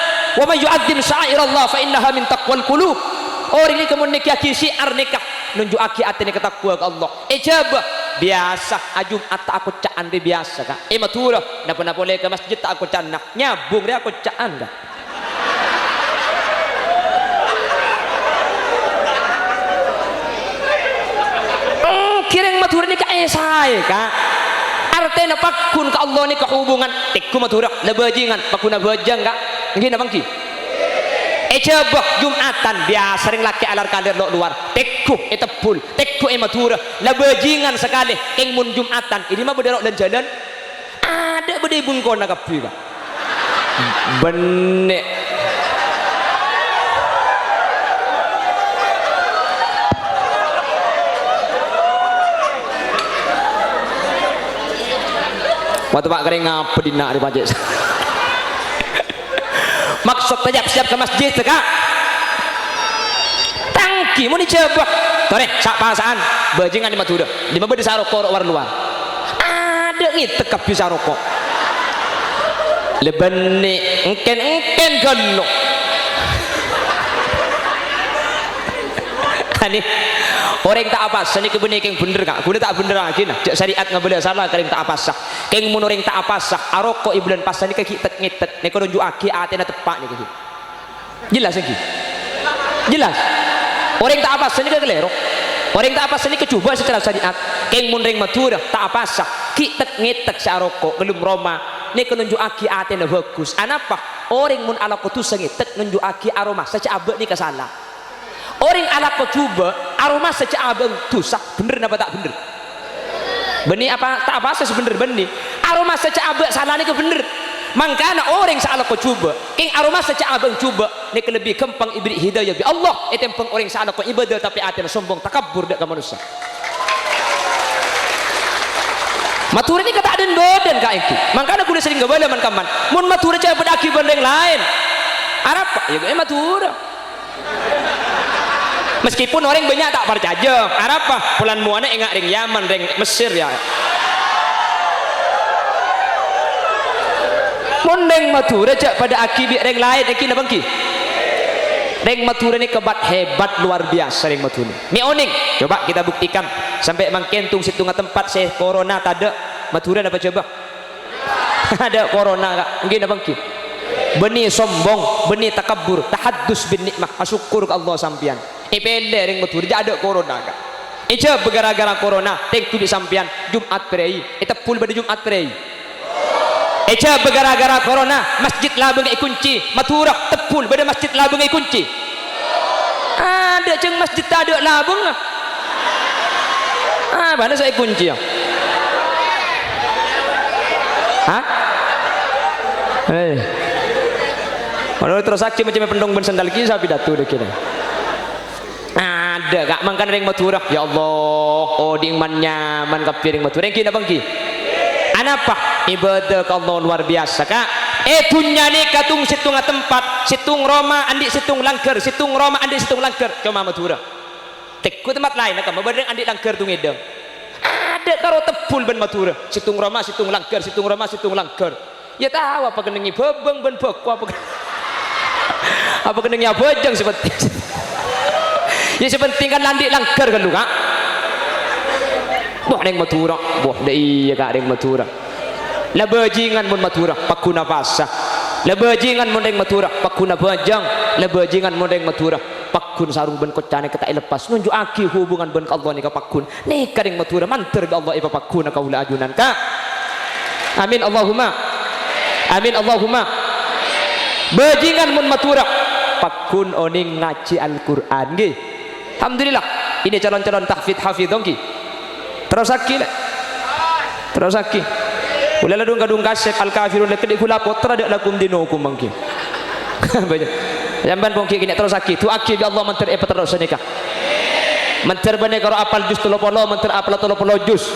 Speaker 1: wa may yu'azzim sya'irallah fa innaha min taqwal qulub orang ni kemun nikah ki syiar nikah nunjuk aki ati ni ketakwa ke Allah coba biasa ajum atta aku caan dia biasa kak Madura napa boleh ke masjid tak aku caan nak nyabung dia aku caan kak kireng Madura ni kak saya kak artinya pakun ke Allah ni kehubungan tikku Madura lebajingan pakun bajang kak ngina bangki coba Jumatan biasa sering laki alar kalir lo luar tekku tepul tekku Madura lah bajingan sekali keng mun Jumatan ini mah berderok dan jalan ada bede bungkon nak kapi pak benek waktu pak kering ngapa dina di pajak maksud tajak siap ke masjid kak tangki mau dicoba tore sak pasaan bajingan di Madura di mana di saroko war luar ada nih tekap di saroko lebani engken gelo ani orang tak apa seni kebenik yang bener kak kuda tak bener lagi nah cak syariat nggak boleh salah kering tak apa sah keng mun orang tak apa sah aroko ibulan pas ni kaki tek ngetek neko nunjuk aki atena tepak ni kaki jelas lagi jelas orang tak apa seni kelerok orang tak apa seni kecoba secara syariat keng mun ring Madura tak apa sah ki tek ngetek si aroko belum Roma neko nunjuk aki atena bagus anapa orang mun ala kutu sengetek nunjuk aki aroma saja abek ni kesalah orang ala kau coba aroma sejak abang tusak bener apa tak bener benih apa tak apa sebener benih aroma sejak abang salah ni ke bener mangkana orang salah kau coba king aroma sejak abang coba ni ke lebih kempang ibri hidayah bi Allah tempeng orang salah kau ibadah tapi hati sombong takabur dak ke manusia matur ni kata aden badan kak itu mangkana kuda sering gabala man kaman mun matur aja berdaki bandeng lain arapa ya matur meskipun orang banyak tak percaya apa pulan muana enggak ring Yaman ring Mesir ya mondeng Madura jak pada akibi ring lain iki na bangki ring Madura ni kebat hebat luar biasa ring Madura ni oning coba kita buktikan sampai mangkentung situ tempat saya corona tada Madura dapat coba ada corona kak mungkin na bangki benih sombong benih takabur tahaddus bin nikmah syukur ke Allah sampian ipele ring Madura ada corona kak Eja gara-gara corona tengku di sampian Jumat prei eta full pada Jumat prei. Eja gara-gara corona masjid labeng kunci maturah tepul pada masjid labeng kunci. Ada ceng masjid tak ada labeng. Mana saya kunci ya? Hah? Kalau terus saksi macam pendong ben sandal kisah pidato deh kira. Ada gak mangkan ring maturah ya Allah oh ding man nyaman kapiring maturah yang kina bangki anapa ibadah ke Allah luar biasa kak punya nih katung situng tempat situng Roma andi situng langker situng Roma andi situng langker cuma maturah tekku tempat lain nak memberdeng andi langker tu ngedeng ada karo tepul ben maturah situng Roma situng langker situng Roma situng langker ya tahu apa kenengi bebeng ben beku apa kenengi bojang seperti ya sepenting kan landik langker kan lu kak boh neng matura boh dah iya kak neng matura la bajingan mun matura pakuna pasah la bajingan mun neng matura pakuna bajang la bajingan mun neng matura pakun sarung ben kocane ketak lepas nunjuk aki hubungan ben ka Allah ni ka pakun nih ka neng matura manter ka Allah ipa pakuna kaula ajunan kak amin Allahumma amin Allahumma bajingan mun matura pakun oning ngaji Al-Qur'an nggih. Alhamdulillah ini calon-calon tahfidz hafidh ki terus aki ulah ladung kasep al kafirun lekedi kula potra dak lakum dinukum mangki banyak jamban pongki kini terus aki tu aki bi Allah menter terus nikah menter bane karo apal jus 30 menter apal 30 jus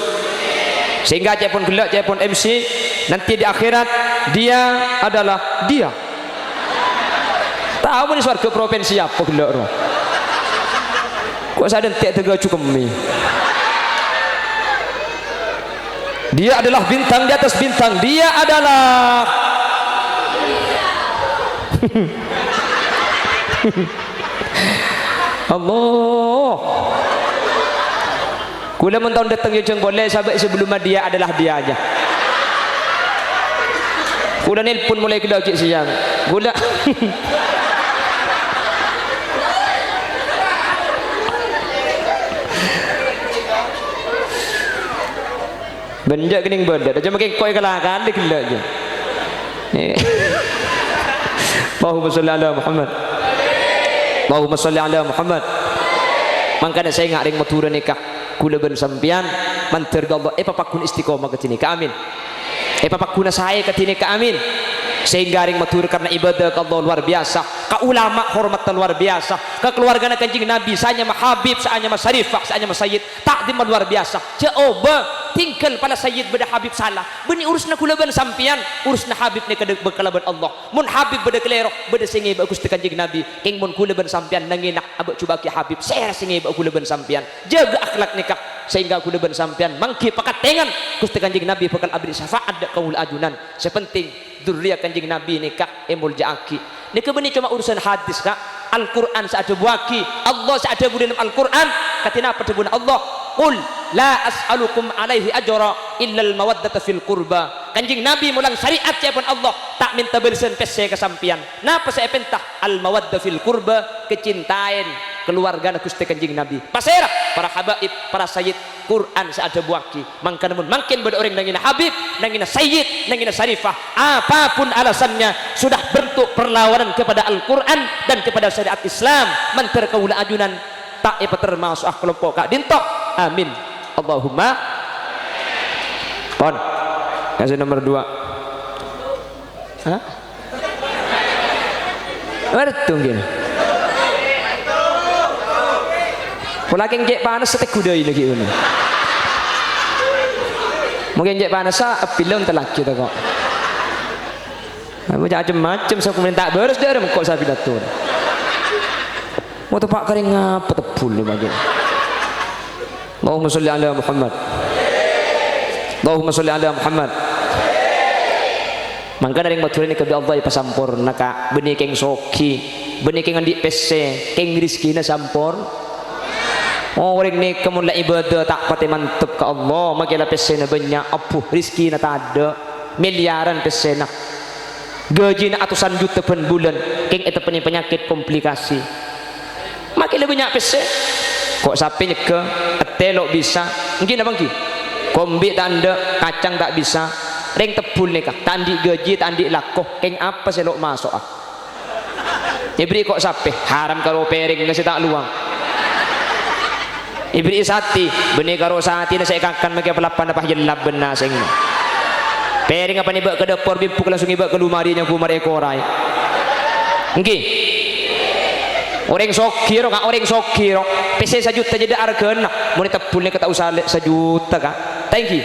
Speaker 1: sehingga cek pun gelak cek pun MC nanti di akhirat dia adalah dia tahu ni surga provinsi apa gelak roh kok saya tak tega cukup mi dia adalah bintang di atas bintang dia adalah Allah kula mentang datang yang boleh sampai sebelum dia adalah dia aja kula nelpon mulai kedau cik siang kula benda kening benda aja makin koi kalakan dik lek je Allahumma shalli ala Muhammad Allahumma shalli ala Muhammad mangkana saya ngak ring matura nikah kula ben sampean manter Allah papakun istiqomah ketini ka amin papakuna saya ketini ka amin sehingga ring matur karena ibadah ke Allah luar biasa ka ulama hormat luar biasa ka keluarga kanjeng Nabi sanya mah Habib sanya mah Syarifah sanya mah Sayyid takdim luar biasa coba tinggal pada Sayyid beda Habib salah beni urusna kula ban sampian urusna Habib ni kada bekalaban Allah mun Habib beda kelero beda singi ba Gusti kanjeng Nabi king mun kula ban sampian nanginak abak coba ki Habib ser singi ba kula ban sampian jaga akhlak nikah sehingga kula ban sampian mangki pakatengan Gusti kanjeng Nabi bakal abdi syafaat dak kaul ajunan sepenting durriya kanjeng Nabi nikah emul jaaki nikah beni cuma urusan hadis kak Al-Quran saada buaki Allah saada budin Al-Quran katina pada bun Allah qul la as'alukum alaihi ajra illa al-mawaddata fil qurba kanjeng Nabi mulang syariat cepon Allah tak minta bersen pese kesampian napa saya pentah al-mawaddah fil qurba kecintaan keluarga Gusti kanjeng Nabi pasera para habaib para sayyid Quran saada buaki mangka namun makin beda orang nangina Habib nangina Sayyid nangina Syarifah apapun alasannya sudah bentuk perlawanan kepada Al-Quran dan kepada syariat Islam mantar kaula ajunan tak termasuk kelompok kak dintok amin Allahumma on kasih nomor 2 hah bertunggil pula keng jek panas setek kuda ini lagi ini mungkin jek panas sa apilon telak kita kok macam-macam saya kemudian tak beres dia kok saya pidato mau tepak kering apa tepul ni bagi Allahumma sholli ala Muhammad Allahumma sholli ala Muhammad mangka dari matur ni kebi Allah pasampurna ka benih keng soki benih keng andi pese keng rizkina sampur orang ni kemun la ibadah tak pati mantep ke Allah makila pese na banyak apuh rizkina tak ada miliaran pese na gaji na atusan juta per bulan keng itu penyakit komplikasi makila banyak pese kok sampai ke
Speaker 2: telok bisa mungkin apa mungkin kombi tak ada kacang tak bisa ring tebul nih kak tandi gaji tandi lakoh keng apa selok masuk ah ibri kok sape haram karo piring ngasih tak luang ibri sati benih karo sati na saya kakan magi pelapan apa jelab benas sing piring apa nih bak ke dapur bipuk langsung ibak ke lumarinya kumar ekorai nggih orang sokiro kak orang sokiro pc 1 juta jadi argana mau tebulnya kata usah 1 juta kak thank you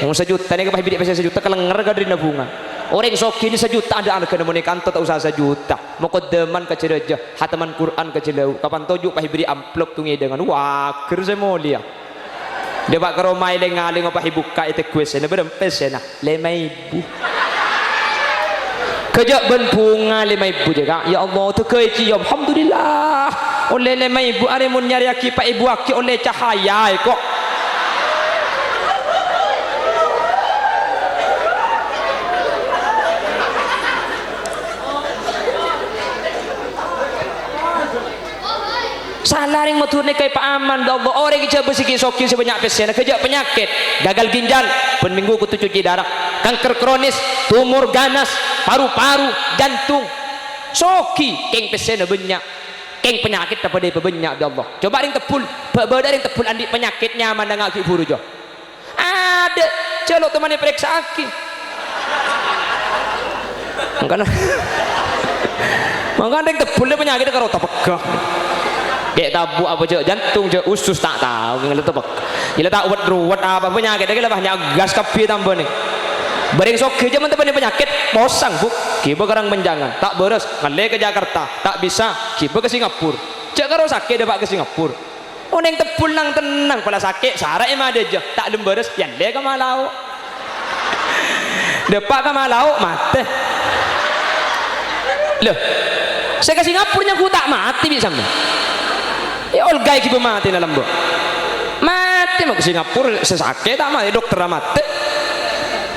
Speaker 2: mau 1 juta nih kapah bidik pc 1 juta kelenger ka dari nabungan orang soki ini 1 juta ada argana mau kantor tak usah 1 juta mau kodeman ke cereja hataman Quran ke celau kapan tojuk pah beri amplop tungi dengan wakir semulia dia pak ke rumah ile ngaling apa buka itu kuis ini berempes ya nah 5.000 kerja ben bunga 5.000 juga ya Allah tu keci alhamdulillah oleh 5.000 are mun nyari aki pak ibu aki oleh cahaya kok salah ring motornya kayak Pak Aman Allah orang kita bersiki sokin sebanyak pesen kerja penyakit gagal ginjal ben minggu kutu cuci darah kanker kronis tumor ganas paru-paru jantung soki keng pesen banyak keng penyakit apa dia banyak Allah coba ring tepul berbeda ring tepul andi penyakitnya mana ngaki buru jo ada celok temannya periksa aki makanya ring tepulnya penyakit kalau tak pegah kayak tabu apa je jantung je usus tak tahu ngel tebak gila tak ruwet apa penyakit lagi banyak gas kapi tambah nih bareng sok je man penyakit posang buk kiba karang menjangan tak beres ngale ke Jakarta tak bisa kiba ke Singapura cek karo sakit dapat ke Singapura oh neng tepul nang tenang pala sakit sara emang ada je tak lemberes yang le ke Malau depak ke Malau mati loh saya ke Singapura nya ku tak mati bisa ya olga iki mati dalam bo mati mau ke Singapura sesakit tak mati dokter mati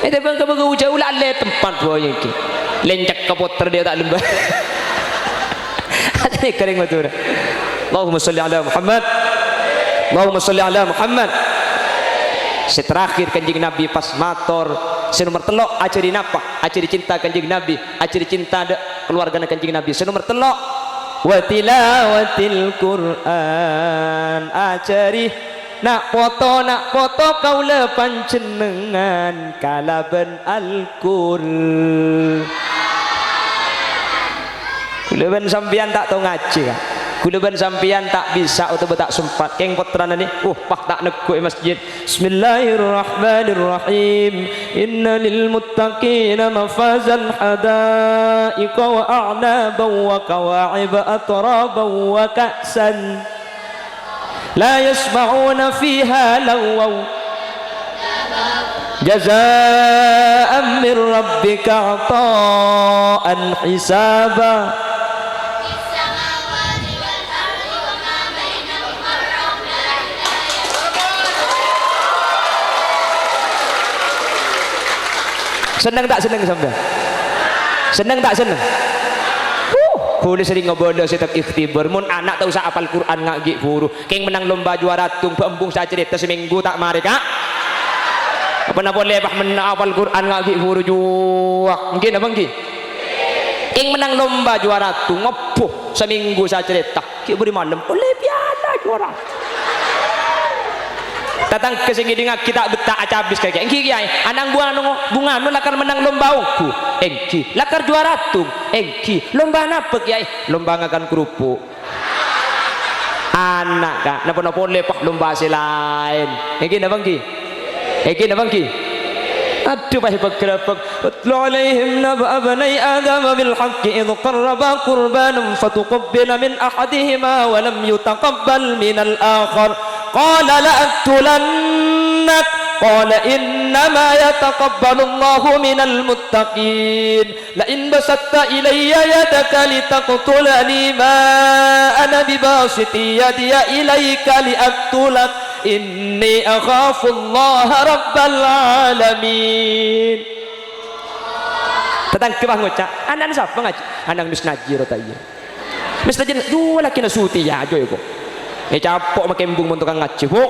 Speaker 2: itu bang ke bagu jauh lah le tempat boy iki lencak ke poter dia tak lembah ada kering betul Allahumma salli ala Muhammad Allahumma salli ala Muhammad seterakhir kanjeng Nabi pas mator senomor telok acari napa acari cinta kanjeng Nabi acari cinta keluarga kanjeng Nabi senomor telok wa tilawatil Quran acari nak foto kau lepan jenengan kalaban Al-Qur kuleban sampian tak tahu ngaji kan kuleban sampian tak bisa atau tak sempat keng potran ini pah tak nekuk masjid Bismillahirrahmanirrahim inna lil muttaqina mafazan hadaiqa wa a'naban wa kawa'iba atraban wa ka'san la yasma'una fiha lagwaw jazaa'an min rabbika 'ata'an hisaba senang tak senang sampai senang tak senang boleh sering ngobrol setiap ikhtibar mun anak tak usah apal Quran ngaji guru keng menang lomba juara tung pembung saya cerita seminggu tak mari kak apa nak boleh bah menang apal Quran ngaji guru juak mungkin apa mungkin keng menang lomba juara tung ngopo seminggu saya cerita ki beri malam boleh piala juara datang ke sini dengan kita betak habis kayak engki kiai anang bunga nu lakar menang lomba uku engki lakar juara tung engki lomba napa kiai lomba ngakan kerupuk anak kak napa lepak lomba selain engki napa engki aduh pahit berkerapuk utlu alaihim naba abnai adam bil haqqi idh qarraba qurbanan fatuqabbala min ahadihima wa lam yutaqabbal min al akhar qala la aqtulannak qala innama yataqabbalu Allahu minal muttaqin la in basatta ilayya yadaka litaqtulani ma ana bibasiti yadiya ilayka liaqtulak inni akhafu Allah rabbal alamin. Tatang kebah ngocak anak siapa ngaji anak mis najir tanya mis najir dua laki nasuti ya ajo ko capok make embung untuk ngaji bu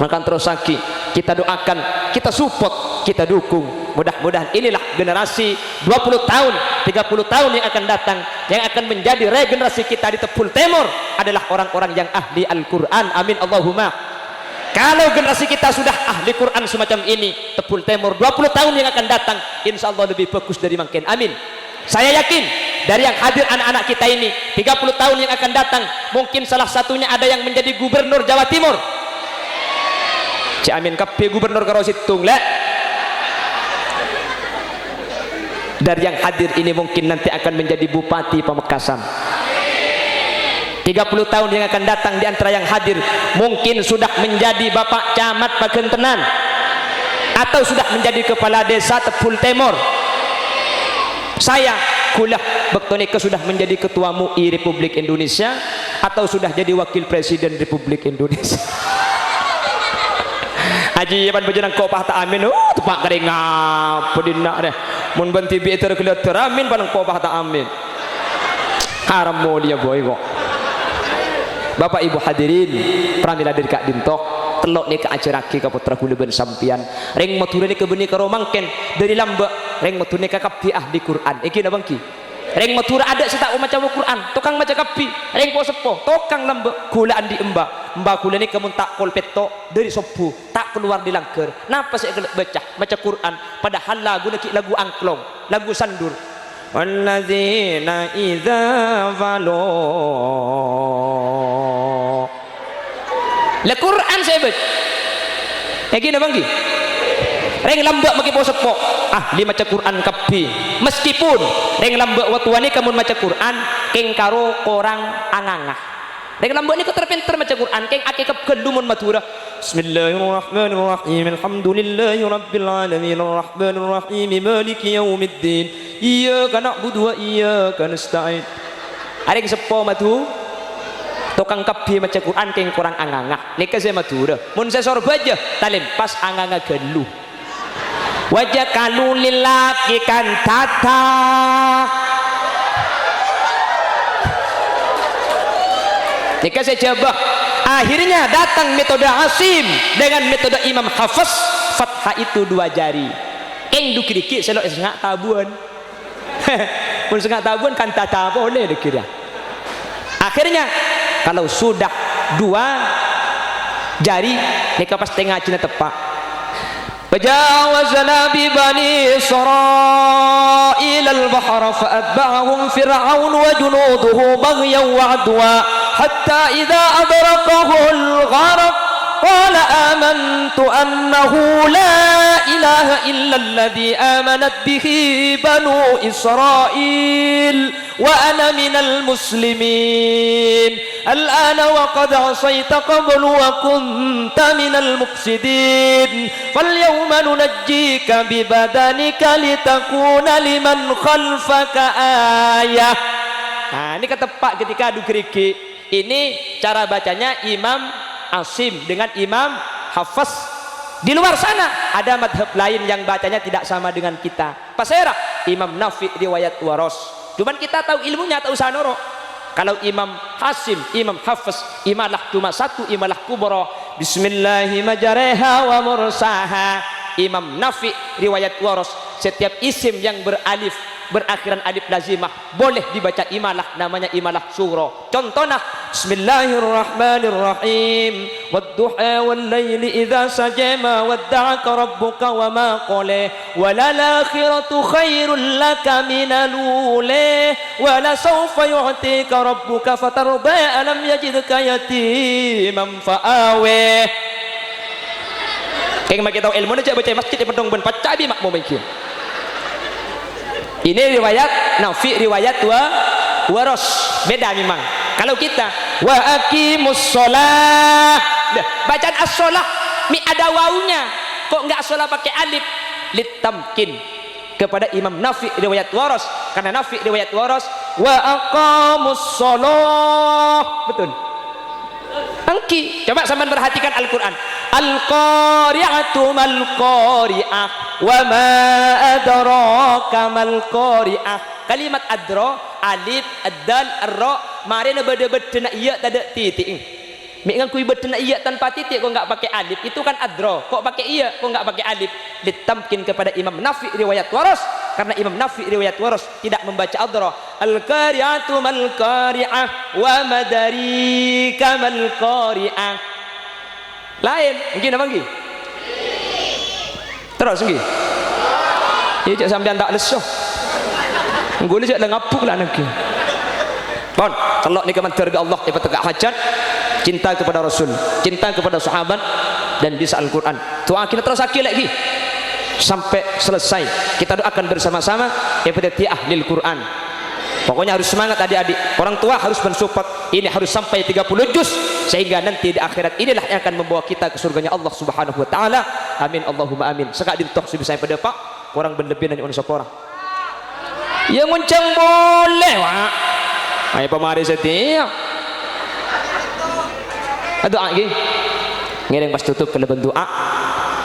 Speaker 2: Maka terus lagi kita doakan, kita support, kita dukung. Mudah-mudahan inilah generasi 20 tahun, 30 tahun yang akan datang, yang akan menjadi regenerasi kita di Tepul Timur adalah orang-orang yang ahli Al-Quran. Amin Allahumma. Kalau generasi kita sudah ahli Quran semacam ini, Tepul Timur 20 tahun yang akan datang insya Allah lebih bagus dari makin. Amin. Saya yakin dari yang hadir anak-anak kita ini 30 tahun yang akan datang mungkin salah satunya ada yang menjadi gubernur Jawa Timur. Cik Amin kapi gubernur karo situng le. Dari yang hadir ini mungkin nanti akan menjadi bupati Pamekasan. 30 tahun yang akan datang di antara yang hadir mungkin sudah menjadi bapak camat Pagentenan atau sudah menjadi kepala desa Tepul Timur. Saya kulah bektonika sudah menjadi ketua MUI Republik Indonesia atau sudah jadi wakil presiden Republik Indonesia. Haji pan bejenang kau pah tak amin tepak kering apa dinak deh mun banti bi terkelat teramin pan kau pah tak amin haram mulia boy kok. Bapak Ibu hadirin pramila dari Kak Dintok telok ni ke acara ki ka putra kula ben sampian reng matur ni ke benih karo mangken dari lambak reng matur ni ka kapi ahli Quran iki na bangki reng matur ada sita maca Quran tukang maca kapi reng po sepo tukang lambak kulaan di mbak kula ni kemun tak kolpeto dari sopu tak keluar di langker napa saya baca Quran padahal lagu neki lagu angklong lagu sandur walladzina idza falo le Quran saya baca gini bangki reng lambak maki po sepo ahli maca Quran kapi meskipun reng lambak watuani kamun maca Quran keng karo korang angangah reng lambak ni keterpinter maca Quran keng ake kegelumun matura Bismillahirrahmanirrahim alhamdulillahi rabbil alamin arrahmanirrahim maliki yaumiddin iyyaka na'budu wa iyyaka nasta'in areng sepo matu tukang kapi maca Quran keng korang angangah nika saya matura mun saya sorba aja talim pas angangah gelu wajah kalu lilaki kan tata jika saya coba akhirnya datang metode Asim dengan metode Imam Hafiz fathah itu 2 jari eng dukiriki selok sengak tabuan pun sengak tabuan kan tata boleh dikira akhirnya kalau sudah 2 jari nika pas tengah cina tepak فجاوزنا ببني إسرائيل البحر فأتبعهم فرعون وجنوده بغيا وعدوا حتى إذا أدركه الغرق قال آمنت أنه لا إله إلا الذي آمنت به بنو إسرائيل وأنا من المسلمين الآن وقد عصيت قبل وكنت من المفسدين فاليوم ننجيك ببدنك لتكون لمن خلفك آية. Nah, ini ketepak ketika adu keriki. Ini cara bacanya Imam Asim dengan Imam Hafiz. Di luar sana ada madhab lain yang bacanya tidak sama dengan kita. Pasera Imam Nafi riwayat Waros. Cuman kita tahu ilmunya tahu sanoro. Kalau Imam Hasim, Imam Hafiz, imalah cuma satu, imalah kubro. Bismillahirrahmanirrahim wa mursaha. Imam Nafi riwayat Waros, setiap isim yang beralif berakhiran alif lazimah boleh dibaca imalah, namanya imalah suro. Contohnya Bismillahirrahmanirrahim wadduha wal laili idza sajama wadda'aka rabbuka wa ma qala walal akhiratu khairul laka minal ula wala sawfa yu'tika rabbuka fatarda alam yajidka yatiman fa'awe. Keng mak kita ilmu ni cak baca masjid di pedong ben pacabi mak mau mikir. Ini riwayat Nafi riwayat Waros beda memang. Kalau kita wa aqimus shalah bacaan as-shalah mi ada wawunya kok enggak shalah pakai alif litamkin kepada Imam Nafi riwayat Waros karena Nafi riwayat Waros wa aqamus shalah betul. Angki coba sampean perhatikan Al-Qur'an Al-qari'atu mal qari'ah wa ma adraka mal qari'ah. Kalimat adra alif ad-dal ar-ra mari na beda-beda nak iya tak ada titik Mik kui betena iya tanpa titik kok enggak pakai alif, itu kan adro. Kok pakai iya kok enggak pakai alif? Ditamkin kepada Imam Nafi riwayat waras, karena Imam Nafi riwayat waras tidak membaca adro. Al-qari'atu mal qari'ah wa madarika mal qari'ah. Lain, mungkin apa nggih? Terus nggih. Ya cak sampean tak lesoh. Nggone cak ngapuk lah niki. Pon, kalau ni kemantar Allah ibadah tegak hajat, cinta kepada Rasul, cinta kepada sahabat, dan bisa Al-Quran. Doa kita terus akhir lagi sampai selesai. Kita doakan bersama-sama ibadah ahli Al-Quran. Pokoknya harus semangat adik-adik. Orang tua harus mensupport. Ini harus sampai 30 juz, sehingga nanti di akhirat inilah yang akan membawa kita ke surganya Allah Subhanahu Wa Taala. Amin Allahumma amin. Sekak dintok sebisa pada Pak. Orang berlebihan dan unsapora. Yang nguncang boleh, Wak. Ayo pemari setiap. Doa lagi. Ngiring pas tutup kalau doa.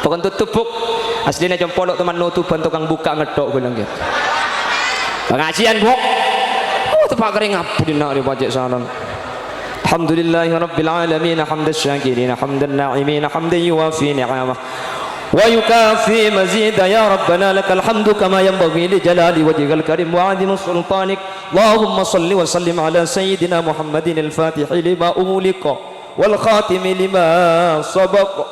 Speaker 2: Pokon tutup buk. Aslinya jempolok teman nutupan tukang buka ngedok bilang gitu. Pengajian buk. Oh tepak kering ngapudin nak dipajak salam. Alhamdulillahi rabbil alamin hamdan syakirin hamdan na'imin hamdan yuwafi ni'amah wa yukafi mazida ya rabbana lakal hamdu kama yanbaghi li jalali wajhikal karim wa 'azimi sultanik. Allahumma salli wa sallim ala sayyidina Muhammadin al-fatih lima ughliqa wal khatim lima sabaqa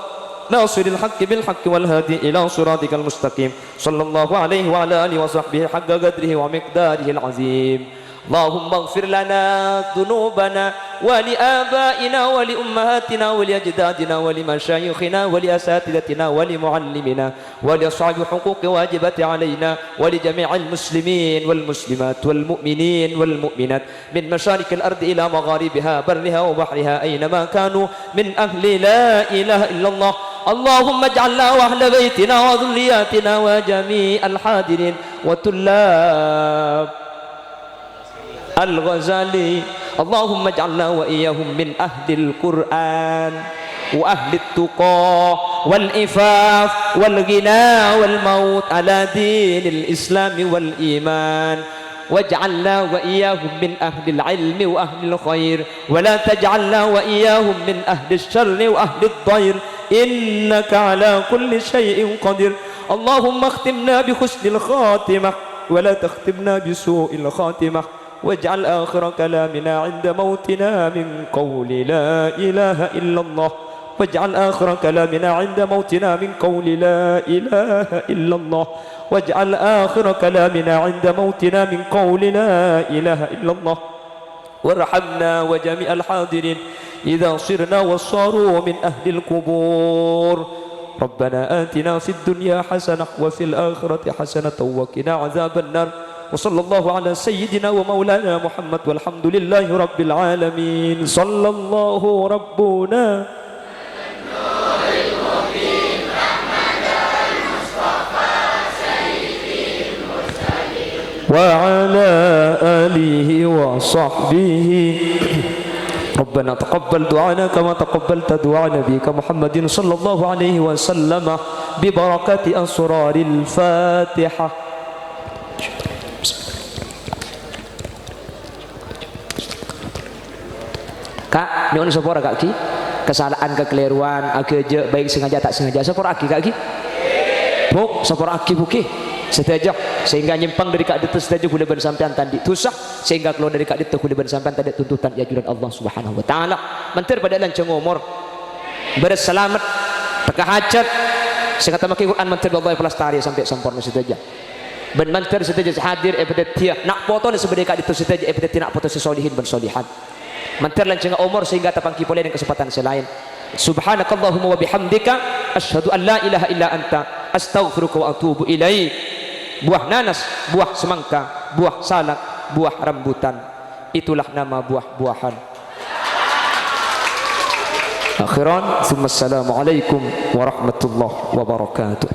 Speaker 2: nasiril haqqi bil haqqi wal hadi ila siratikal mustaqim sallallahu alaihi wa ala alihi wa sahbihi haqqa qadrihi wa miqdarihi al-azim. Allahumma ighfir lana dhunubana wa li abaina wa li ummahatina wa li ajdadina wa li masyayikhina wa li asatidatina wa li muallimina wa li ashabi huquqi wajibati alaina wa li jami'il muslimin wal muslimat wal mu'minin wal mu'minat min masharikil ardi ila magharibiha barriha wa bahriha aynama kanu min ahli la ilaha illallah. Allahumma ij'alna wa ahla baitina wa dhurriyyatina wa jami'al hadirin wa tullab Al-Ghazali. Allahumma ij'alna wa iyyahum min ahlil Qur'an wa ahlit tuqa wal ifaf wal ghina wal maut ala dinil islam wal iman waj'alna wa iyyahum min ahlil ilmi wa ahlil khair wa la taj'alna wa iyyahum min ahlil syarri wa ahlid dhair innaka ala kulli syai'in qadir. Allahumma akhtimna bi husnil khatimah wa la takhtimna bi su'il khatimah واجعل آخر كلامنا عند موتنا من قول لا إله إلا الله واجعل آخر كلامنا عند موتنا من قول لا إله إلا الله واجعل آخر كلامنا عند موتنا من قول لا إله إلا الله وارحمنا وجميع الحاضرين إذا صرنا وصاروا من أهل القبور. ربنا آتنا في الدنيا حسنة وفي الآخرة حسنة وقنا عذاب النار. وصلى الله على سيدنا ومولانا محمد والحمد لله رب العالمين. صلى الله ربنا وعلى آله وصحبه. ربنا تقبل دعانا كما تقبلت دعاء نبيك محمد صلى الله عليه وسلم ببركة أسرار الفاتحة. Kak, nyuwun sepura Kak Ki. Kesalahan kekeliruan aja baik sengaja tak sengaja sepura Ki Kak Ki. Buk, sepura Ki buki. Setuju sehingga nyimpang dari Kak Ditu setuju kuda ben sampean tadi tusah sehingga keluar dari Kak Ditu kuda ben sampean tadi tuntutan ajudan Allah Subhanahu wa taala. Mentir pada lancung umur. Berselamat teka hajat sehingga tamaki Quran mentir Allah pelastari sampai sempurna setuju. Ben mentir setuju hadir ibadat dia nak foto ni sebagai Kak Ditu setuju ibadat nak foto sesolihin ben solihat. Mantir lanceng umur sehingga tapangki boleh dengan kesempatan selain. Subhanakallahumma wa bihamdika asyhadu an la ilaha illa anta astaghfiruka wa atubu ilaik. Buah nanas, buah semangka, buah salak, buah rambutan, itulah nama buah-buahan. Akhiran, thumma assalamu alaikum warahmatullahi wabarakatuh.